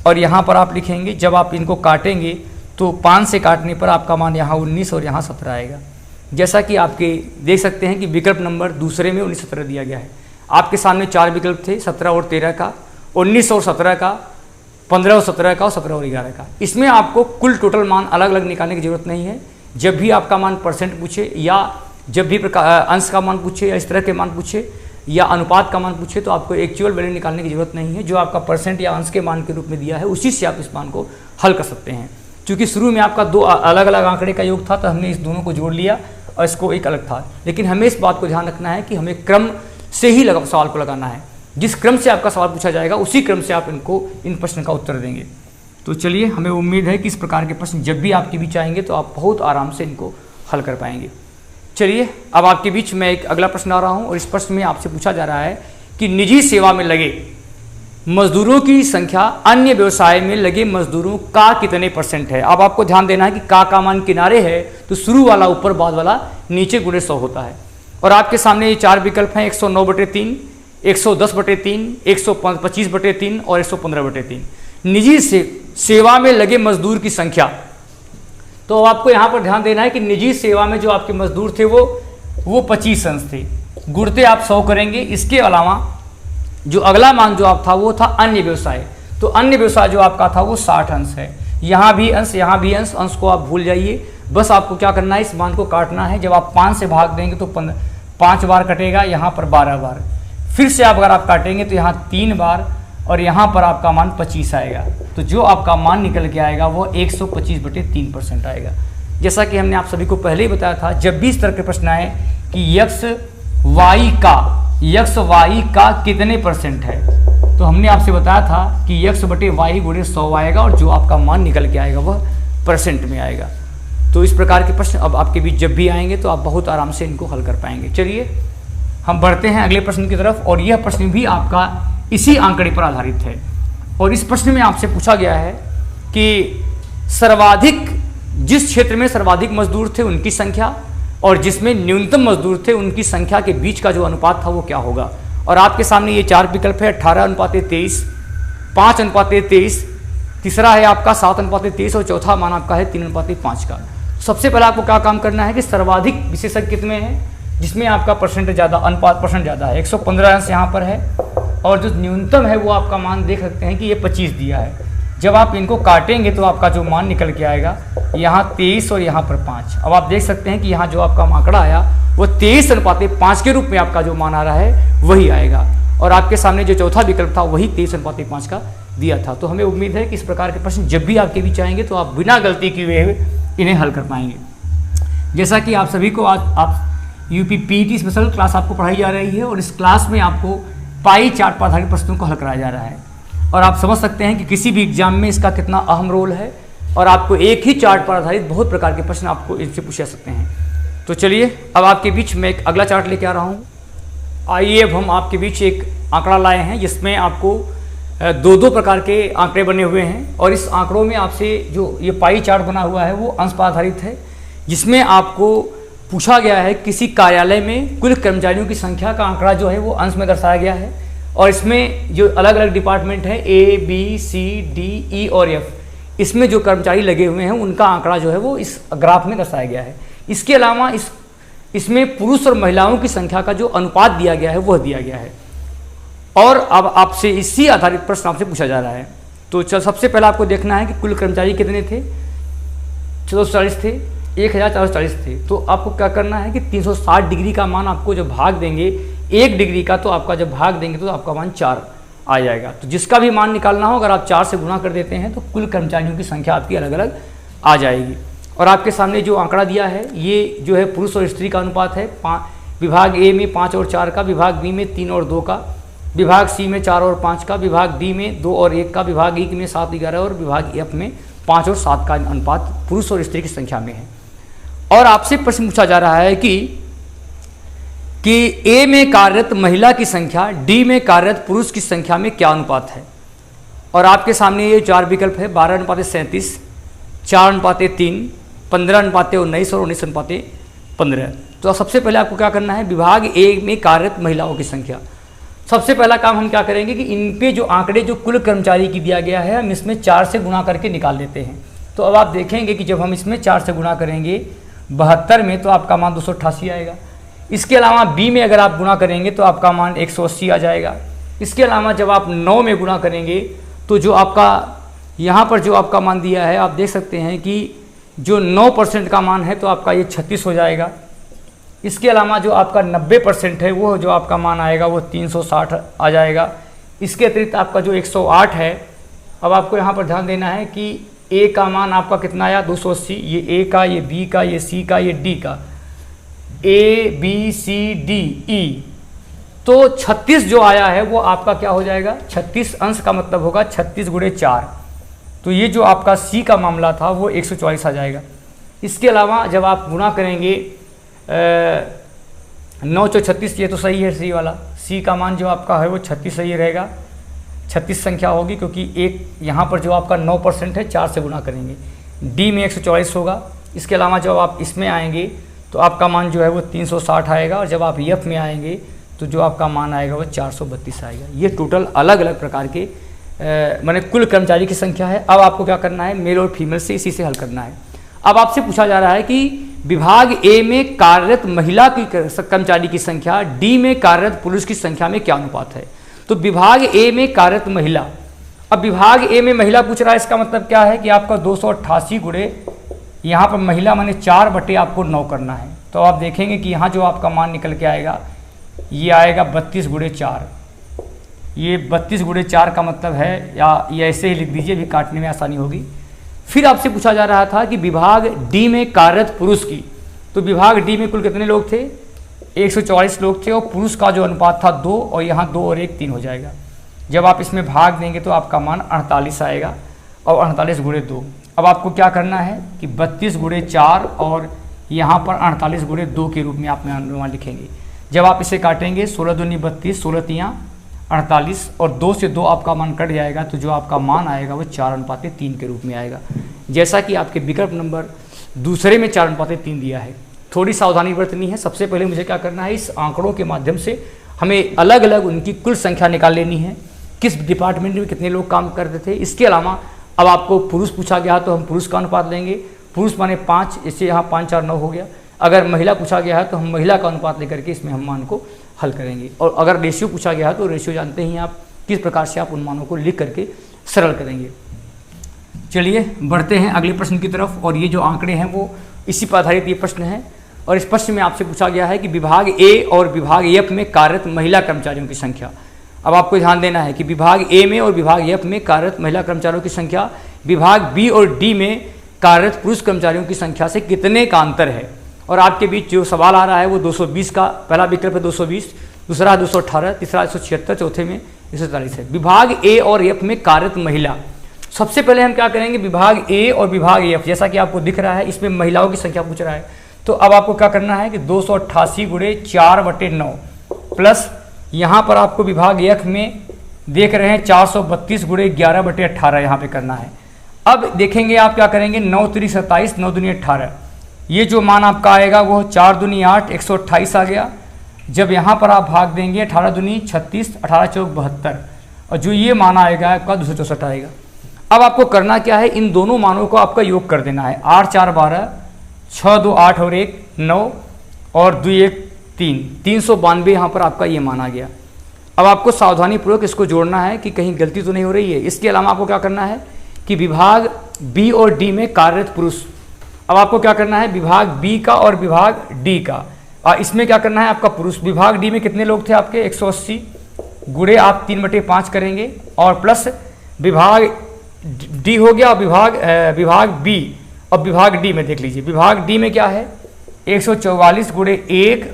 और यहाँ पर आप लिखेंगे, जब आप इनको काटेंगे तो 5 से काटने पर आपका मान यहाँ 19 और यहाँ 17 आएगा। जैसा कि आपके देख सकते हैं कि विकल्प नंबर दूसरे में 19-17 दिया गया है। आपके सामने 4 विकल्प थे, 17 और 13 का, 19 और 17 का, 15 और 17 का और 17 और 11 का। इसमें आपको कुल टोटल मान अलग अलग निकालने की जरूरत नहीं है। जब भी आपका मान % पूछे या जब भी अंश का मान पूछे या इस तरह के मान पूछे, या अनुपात का मान पूछे तो आपको एक्चुअल वैल्यू निकालने की जरूरत नहीं है। जो आपका परसेंट या अंश के मान के रूप में दिया है उसी से आप इस मान को हल कर सकते हैं। क्योंकि शुरू में आपका 2 अलग अलग आंकड़े का योग था तो हमने इस दोनों को जोड़ लिया और इसको एक अलग था। लेकिन हमें इस बात को ध्यान रखना है कि हमें क्रम से ही सवाल को लगाना है। जिस क्रम से आपका सवाल पूछा जाएगा उसी क्रम से आप इन प्रश्न का उत्तर देंगे। तो चलिए, हमें उम्मीद है कि इस प्रकार के प्रश्न जब भी आपके बीच आएंगे तो आप बहुत आराम से इनको हल कर पाएंगे। चलिए, अब आपके बीच में एक अगला प्रश्न आ रहा हूँ और इस प्रश्न में आपसे पूछा जा रहा है कि निजी सेवा में लगे मजदूरों की संख्या अन्य व्यवसाय में लगे मजदूरों का कितने % है। अब आपको ध्यान देना है कि का मान किनारे है तो शुरू वाला ऊपर, बाद वाला नीचे, गुणे 100 होता है। और आपके सामने ये 4 विकल्प हैं, 109/3, 110/3, 125/3 और 115/3। निजी सेवा में लगे मजदूर की संख्या, तो आपको यहाँ पर ध्यान देना है कि निजी सेवा में जो आपके मजदूर थे वो 25 अंश थे। गुणते आप 100 करेंगे। इसके अलावा जो अगला मान जो आप था वो था अन्य व्यवसाय। तो अन्य व्यवसाय जो आपका था वो 60 अंश है। यहाँ भी अंश, यहाँ भी अंश, अंश को आप भूल जाइए। बस आपको क्या करना है, इस मान को काटना है। जब आप 5 से भाग देंगे तो 5 बार कटेगा, यहाँ पर 12 बार। फिर से अगर आप काटेंगे तो यहाँ 3 बार और यहाँ पर आपका मान 25 आएगा। तो जो आपका मान निकल के आएगा वो 125/3% आएगा। जैसा कि हमने आप सभी को पहले ही बताया था, जब भी इस तरह के प्रश्न आए कि यक्स वाई का कितने % है, तो हमने आपसे बताया था कि x/y गुणे 100 आएगा और जो आपका मान निकल के आएगा वह % में आएगा। तो इस प्रकार के प्रश्न अब आपके बीच जब भी आएंगे तो आप बहुत आराम से इनको हल कर पाएंगे। चलिए, हम बढ़ते हैं अगले प्रश्न की तरफ और यह प्रश्न भी आपका इसी आंकड़े पर आधारित है। और इस प्रश्न में आपसे पूछा गया है कि जिस क्षेत्र में सर्वाधिक मजदूर थे उनकी संख्या और जिसमें न्यूनतम मजदूर थे उनकी संख्या के बीच का जो अनुपात था वो क्या होगा। और आपके सामने ये 4 विकल्प है, 18:23, 5:23, तीसरा है आपका 7:23 और चौथा मान आपका है 3:5 का। सबसे पहले आपको क्या काम करना है कि सर्वाधिक विशेषक कितने हैं, जिसमें आपका % ज़्यादा, अनुपात % ज़्यादा है। 115 अंश यहाँ पर है और जो न्यूनतम है वो आपका मान देख सकते हैं कि ये 25 दिया है। जब आप इनको काटेंगे तो आपका जो मान निकल के आएगा यहाँ 23 और यहाँ पर 5। अब आप देख सकते हैं कि यहाँ जो आपका आंकड़ा आया वो 23:5 के रूप में आपका जो मान आ रहा है वही आएगा। और आपके सामने जो चौथा विकल्प था वही 23:5 का दिया था। तो हमें उम्मीद है कि इस प्रकार के प्रश्न जब भी आपके बीच आएंगे तो आप बिना गलती किए हुए इन्हें हल कर पाएंगे। जैसा कि आप सभी को आज आप यूपी पीटी स्पेशल क्लास आपको पढ़ाई जा रही है और इस क्लास में आपको पाई चार्ट पर आधारित प्रश्नों को हल कराया जा रहा है। और आप समझ सकते हैं कि किसी भी एग्जाम में इसका कितना अहम रोल है और आपको एक ही चार्ट पर आधारित बहुत प्रकार के प्रश्न आपको इनसे पूछ सकते हैं। तो चलिए, अब आपके बीच में एक अगला चार्ट लेके आ रहा हूँ। आइए अब हम आपके बीच एक आंकड़ा लाए हैं जिसमें आपको 2 प्रकार के आंकड़े बने हुए हैं और इस आंकड़ों में आपसे जो ये पाई चार्ट बना हुआ है वो अंश पर आधारित है, जिसमें आपको पूछा गया है किसी कार्यालय में कुल कर्मचारियों की संख्या का आंकड़ा जो है वो अंश में दर्शाया गया है। और इसमें जो अलग अलग डिपार्टमेंट है A, B, C, D, E और F, इसमें जो कर्मचारी लगे हुए हैं उनका आंकड़ा जो है वो इस ग्राफ में दर्शाया गया है। इसके अलावा इसमें पुरुष और महिलाओं की संख्या का जो अनुपात दिया गया है वह दिया गया है। और अब आपसे इसी आधारित प्रश्न आपसे पूछा जा रहा है। तो सबसे पहले आपको देखना है कि कुल कर्मचारी कितने थे, 440 थे, 1440 थे। तो आपको क्या करना है कि 360 डिग्री का मान आपको जब भाग देंगे 1 डिग्री का, तो आपका जब भाग देंगे तो आपका मान 4 आ जाएगा। तो जिसका भी मान निकालना हो अगर आप 4 से गुणा कर देते हैं तो कुल कर्मचारियों की संख्या आपकी अलग अलग आ जाएगी। और आपके सामने जो आंकड़ा दिया है ये जो है पुरुष और स्त्री का अनुपात है। विभाग ए में 5 और 4 का, विभाग बी में 3 और 2 का, विभाग सी में 4 और 5 का, विभाग डी में 2 और 1 का, विभाग ई में 7 11 और विभाग एफ में 5 और 7 का अनुपात पुरुष और स्त्री की संख्या में है। और आपसे प्रश्न पूछा जा रहा है कि ए में कार्यरत महिला की संख्या डी में कार्यरत पुरुष की संख्या में क्या अनुपात है। और आपके सामने ये 4 विकल्प है, 12:37, 4:3, 15:19 और 19:15। तो सबसे पहले आपको क्या करना है, विभाग ए में कार्यरत महिलाओं की संख्या। सबसे पहला काम हम क्या करेंगे कि इन पे जो आंकड़े जो कुल कर्मचारी की दिया गया है हम इसमें 4 से गुणा करके निकाल लेते हैं। तो अब आप देखेंगे कि जब हम इसमें 4 से गुणा करेंगे 72 में तो आपका मान 288 आएगा। इसके अलावा बी में अगर आप गुणा करेंगे तो आपका मान 180 आ जाएगा। इसके अलावा जब आप 9 में गुणा करेंगे तो जो आपका यहाँ पर जो आपका मान दिया है आप देख सकते हैं कि जो 9% का मान है तो आपका ये 36 हो जाएगा। इसके अलावा जो आपका 90% है वो जो आपका मान आएगा वो 360 आ जाएगा। इसके अतिरिक्त आपका जो 108 है, अब आपको यहाँ पर ध्यान देना है कि ए का मान आपका कितना आया 280, ये ए का, ये बी का, ये सी का, ये डी का, A B C D E, तो 36 जो आया है वो आपका क्या हो जाएगा, 36 अंश का मतलब होगा 36 गुणे 4, तो ये जो आपका सी का मामला था वो 144 आ जाएगा। इसके अलावा जब आप गुणा करेंगे 9 चौ 36, ये तो सही है सी वाला, सी का मान जो आपका है वो 36 सही रहेगा, 36 संख्या होगी क्योंकि एक यहाँ पर जो आपका 9% है 4 से गुणा करेंगे, डी में 144 होगा। इसके अलावा जब आप इसमें आएंगे तो आपका मान जो है वो 360 आएगा, और जब आप एफ में आएंगे तो जो आपका मान आएगा वो 432 आएगा। ये टोटल अलग अलग प्रकार के माने कुल कर्मचारी की संख्या है। अब आपको क्या करना है, मेल और फीमेल से इसी से हल करना है। अब आपसे पूछा जा रहा है कि विभाग ए में कार्यरत महिला की कर्मचारी की संख्या डी में कार्यरत पुरुष की संख्या में क्या अनुपात है। तो विभाग ए में कार्यरत महिला, अब विभाग ए में महिला पूछ रहा है, इसका मतलब क्या है कि आपका 288 गुणे यहाँ पर महिला माने 4 बटे आपको 9 करना है। तो आप देखेंगे कि यहाँ जो आपका मान निकल के आएगा ये आएगा 32 गुणे 4, ये 32 गुणे 4 का मतलब है, या ऐसे ही लिख दीजिए भी काटने में आसानी होगी। फिर आपसे पूछा जा रहा था कि विभाग डी में कार्यरत पुरुष की, तो विभाग डी में कुल कितने लोग थे, 144 लोग थे, और पुरुष का जो अनुपात था 2, और यहाँ 2 और 1 3 हो जाएगा। जब आप इसमें भाग देंगे तो आपका मान 48 आएगा, और 48 गुणे 2। अब आपको क्या करना है कि 32 गुणे 4 और यहाँ पर 48 गुणे 2 के रूप में आप अनुमान लिखेंगे। जब आप इसे काटेंगे 16 दूनी 32, 16 तियाँ 48, और 2 से 2 आपका मान कट जाएगा, तो जो आपका मान आएगा वो 4:3 के रूप में आएगा। जैसा कि आपके विकल्प नंबर दूसरे में 4:3 दिया है। थोड़ी सावधानी बरतनी है। सबसे पहले मुझे क्या करना है, इस आंकड़ों के माध्यम से हमें अलग अलग उनकी कुल संख्या निकाल लेनी है, किस डिपार्टमेंट में कितने लोग काम करते थे। इसके अलावा अब आपको पुरुष पूछा गया तो हम पुरुष का अनुपात लेंगे, पुरुष माने 5, इससे यहाँ 5 4 9 हो गया। अगर महिला पूछा गया है तो हम महिला का अनुपात लेकर के इसमें हम मान को हल करेंगे। और अगर रेशियो पूछा गया है तो रेशियो जानते ही आप किस प्रकार से आप उन मानों को लिख करके सरल करेंगे। चलिए बढ़ते हैं अगले प्रश्न की तरफ, और ये जो आंकड़े हैं वो इसी पर आधारित ये प्रश्न है। और इस प्रश्न में आपसे पूछा गया है कि विभाग ए और विभाग एफ में कार्यरत महिला कर्मचारियों की संख्या। अब आपको ध्यान देना है कि विभाग ए में और विभाग एफ में कार्यरत महिला कर्मचारियों की संख्या विभाग बी और डी में कार्यरत पुरुष कर्मचारियों की संख्या से कितने का अंतर है। और आपके बीच जो सवाल आ रहा है वो 220 का पहला विकल्प है 220, दूसरा 218, तीसरा 176, चौथे में 143 है। विभाग ए और एफ में कार्यरत महिला, सबसे पहले हम क्या करेंगे, विभाग ए और विभाग एफ, जैसा कि आपको दिख रहा है इसमें महिलाओं की संख्या पूछ रहा है, तो अब आपको क्या करना है कि 288 गुणे 4/9 प्लस यहाँ पर आपको विभाग एफ में देख रहे हैं 432 गुणे 11/18 यहाँ पे करना है। अब देखेंगे आप क्या करेंगे, 9 3 27, 9 दूनी 18, ये जो मान आपका आएगा वो 4 दूनी 8, 128 आ गया। जब यहाँ पर आप भाग देंगे 18 दूनी 36, 18 चौक 72, और जो ये मान आएगा आपका 264 आएगा। अब आपको करना क्या है, इन दोनों मानों को आपका योग कर देना है। 8 4 12, 6 2 8 और 1 9, और 2 1 3, 392 यहाँ पर आपका ये मान आ गया। अब आपको सावधानीपूर्वक इसको जोड़ना है कि कहीं गलती तो नहीं हो रही है। इसके अलावा आपको क्या करना है कि विभाग बी और डी में कार्यरत पुरुष, अब आपको क्या करना है, विभाग बी का और विभाग डी का, इसमें क्या करना है आपका पुरुष। विभाग डी में कितने लोग थे आपके 180 गुणे आप 3/5 करेंगे, और प्लस विभाग डी हो गया, विभाग बी और विभाग डी में देख लीजिए, विभाग डी में क्या है 144 गुणे 1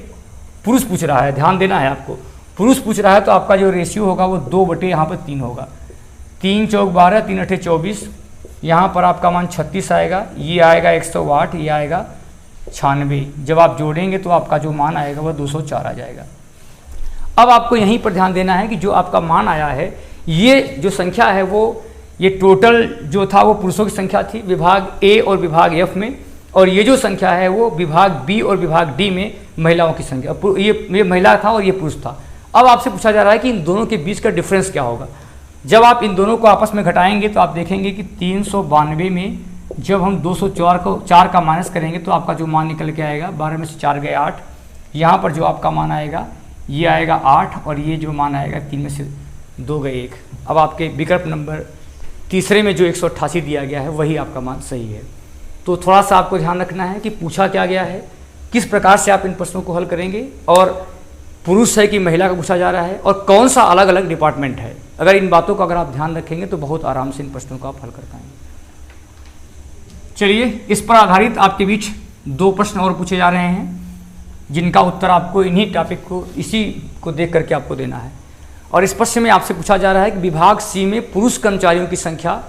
पुरुष पूछ रहा है, ध्यान देना है आपको, पुरुष पूछ रहा है तो आपका जो रेशियो होगा वो 2/3 यहाँ पर 3 होगा। 3 चौक 12, 3 8 24, यहाँ पर आपका मान 36 आएगा, ये आएगा 108, ये आएगा 96। जब आप जोड़ेंगे तो आपका जो मान आएगा वह 204 आ जाएगा। अब आपको यहीं पर ध्यान देना है कि जो आपका मान आया है, ये जो संख्या है वो ये टोटल जो था वो पुरुषों की संख्या थी विभाग ए और विभाग एफ में, और ये जो संख्या है वो विभाग बी और विभाग डी में महिलाओं की संख्या, ये महिला था और ये पुरुष था। अब आपसे पूछा जा रहा है कि इन दोनों के बीच का डिफरेंस क्या होगा। जब आप इन दोनों को आपस में घटाएंगे तो आप देखेंगे कि 392 में जब हम 204 को 4 का माइनस करेंगे तो आपका जो मान निकल के आएगा, 12 में से 4 गए 8, यहाँ पर जो आपका मान आएगा ये आएगा 8, और ये जो मान आएगा 3 में से 2 गए 1। अब आपके विकल्प नंबर तीसरे में जो 188 दिया गया है वही आपका मान सही है। तो थोड़ा सा आपको ध्यान रखना है कि पूछा क्या गया है, किस प्रकार से आप इन प्रश्नों को हल करेंगे, और पुरुष है कि महिला का पूछा जा रहा है, और कौन सा अलग अलग डिपार्टमेंट है। अगर इन बातों का अगर आप ध्यान रखेंगे तो बहुत आराम से इन प्रश्नों को आप हल कर पाएंगे। चलिए, इस पर आधारित आपके बीच 2 प्रश्न और पूछे जा रहे हैं, जिनका उत्तर आपको इन्हीं टॉपिक को, इसी को देख करके आपको देना है। और इस प्रश्न में आपसे पूछा जा रहा है कि विभाग सी में पुरुष कर्मचारियों की संख्या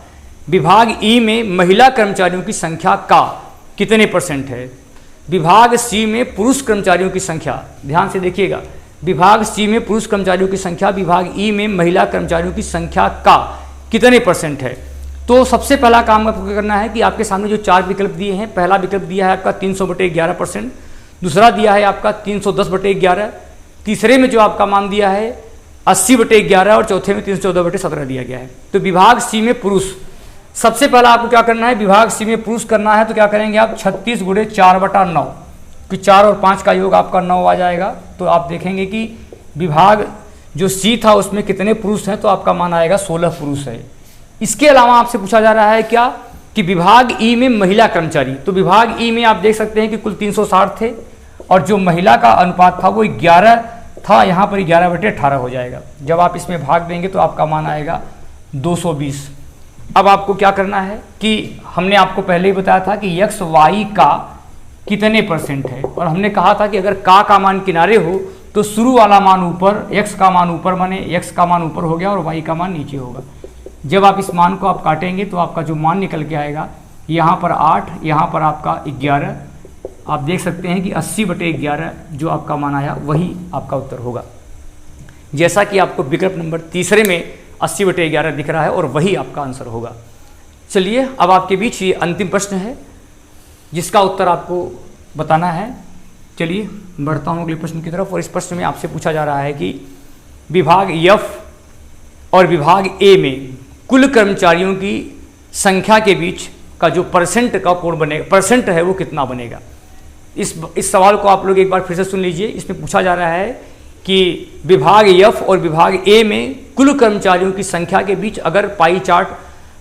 विभाग ई में महिला कर्मचारियों की संख्या का कितने % है। विभाग सी में पुरुष कर्मचारियों की संख्या, ध्यान से देखिएगा, विभाग सी में पुरुष कर्मचारियों की संख्या विभाग ई में महिला कर्मचारियों की संख्या का कितने % है। तो सबसे पहला काम आपको करना है कि आपके सामने जो 4 विकल्प दिए हैं, पहला विकल्प दिया है आपका 300/11%, दूसरा दिया है आपका 310/11, तीसरे में जो आपका मान दिया है 80/11 और चौथे में 314/17 दिया गया है। तो विभाग सी में पुरुष, सबसे पहला आपको क्या करना है, विभाग सी में पुरुष करना है तो क्या करेंगे आप 36 × 4/9, कि 4 और 5 का योग आपका 9 आ जाएगा। तो आप देखेंगे कि विभाग जो सी था उसमें कितने पुरुष हैं, तो आपका मान आएगा 16 पुरुष है। इसके अलावा आपसे पूछा जा रहा है क्या कि विभाग ई में महिला कर्मचारी, तो विभाग ई में आप देख सकते हैं कि कुल 360 थे और जो महिला का अनुपात था वो 11 था, यहाँ पर 11/18 हो जाएगा। जब आप इसमें भाग देंगे तो आपका मान आएगा 220। अब आपको क्या करना है कि हमने आपको पहले ही बताया था कि x y का कितने % है, और हमने कहा था कि अगर का मान किनारे हो तो शुरू वाला मान ऊपर, x का मान ऊपर माने x का मान ऊपर हो गया और y का मान नीचे होगा। जब आप इस मान को आप काटेंगे तो आपका जो मान निकल के आएगा, यहाँ पर 8, यहाँ पर आपका 11, आप देख सकते हैं कि 80/11 जो आपका मान आया वही आपका उत्तर होगा। जैसा कि आपको विकल्प नंबर तीसरे में 80/11 दिख रहा है और वही आपका आंसर होगा। चलिए, अब आपके बीच ये अंतिम प्रश्न है जिसका उत्तर आपको बताना है। चलिए बढ़ता हूँ अगले प्रश्न की तरफ, और इस प्रश्न में आपसे पूछा जा रहा है कि विभाग एफ और विभाग ए में कुल कर्मचारियों की संख्या के बीच का जो % का कोण बनेगा, % है वो कितना बनेगा। इस सवाल को आप लोग एक बार फिर से सुन लीजिए। इसमें पूछा जा रहा है कि विभाग एफ और विभाग ए में कुल कर्मचारियों की संख्या के बीच अगर पाई चार्ट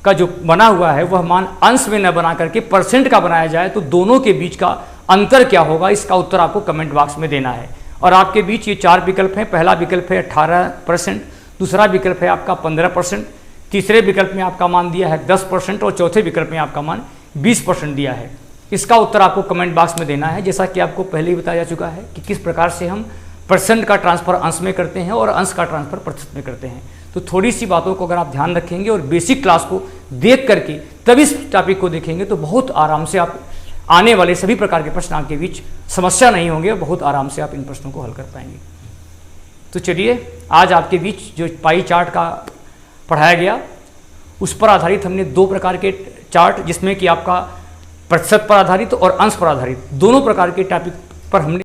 का जो बना हुआ है वह मान अंश में न बना करके % का बनाया जाए तो दोनों के बीच का अंतर क्या होगा, इसका उत्तर आपको कमेंट बॉक्स में देना है। और आपके बीच ये 4 विकल्प हैं। पहला विकल्प है 18%, दूसरा विकल्प है आपका 15%, तीसरे विकल्प में आपका मान दिया है 10% और चौथे विकल्प में आपका मान 20% दिया है। इसका उत्तर आपको कमेंट बॉक्स में देना है। जैसा कि आपको पहले ही बताया जा चुका है कि किस प्रकार से हम % का ट्रांसफर अंश में करते हैं और अंश का ट्रांसफर % में करते हैं। तो थोड़ी सी बातों को अगर आप ध्यान रखेंगे और बेसिक क्लास को देख करके तब इस टॉपिक को देखेंगे तो बहुत आराम से आप आने वाले सभी प्रकार के प्रश्न आपके बीच समस्या नहीं होंगे और बहुत आराम से आप इन प्रश्नों को हल कर पाएंगे। तो चलिए, आज आपके बीच जो पाई चार्ट का पढ़ाया गया उस पर आधारित हमने 2 प्रकार के चार्ट, जिसमें कि आपका % पर आधारित और अंश पर आधारित दोनों प्रकार के टॉपिक पर हमने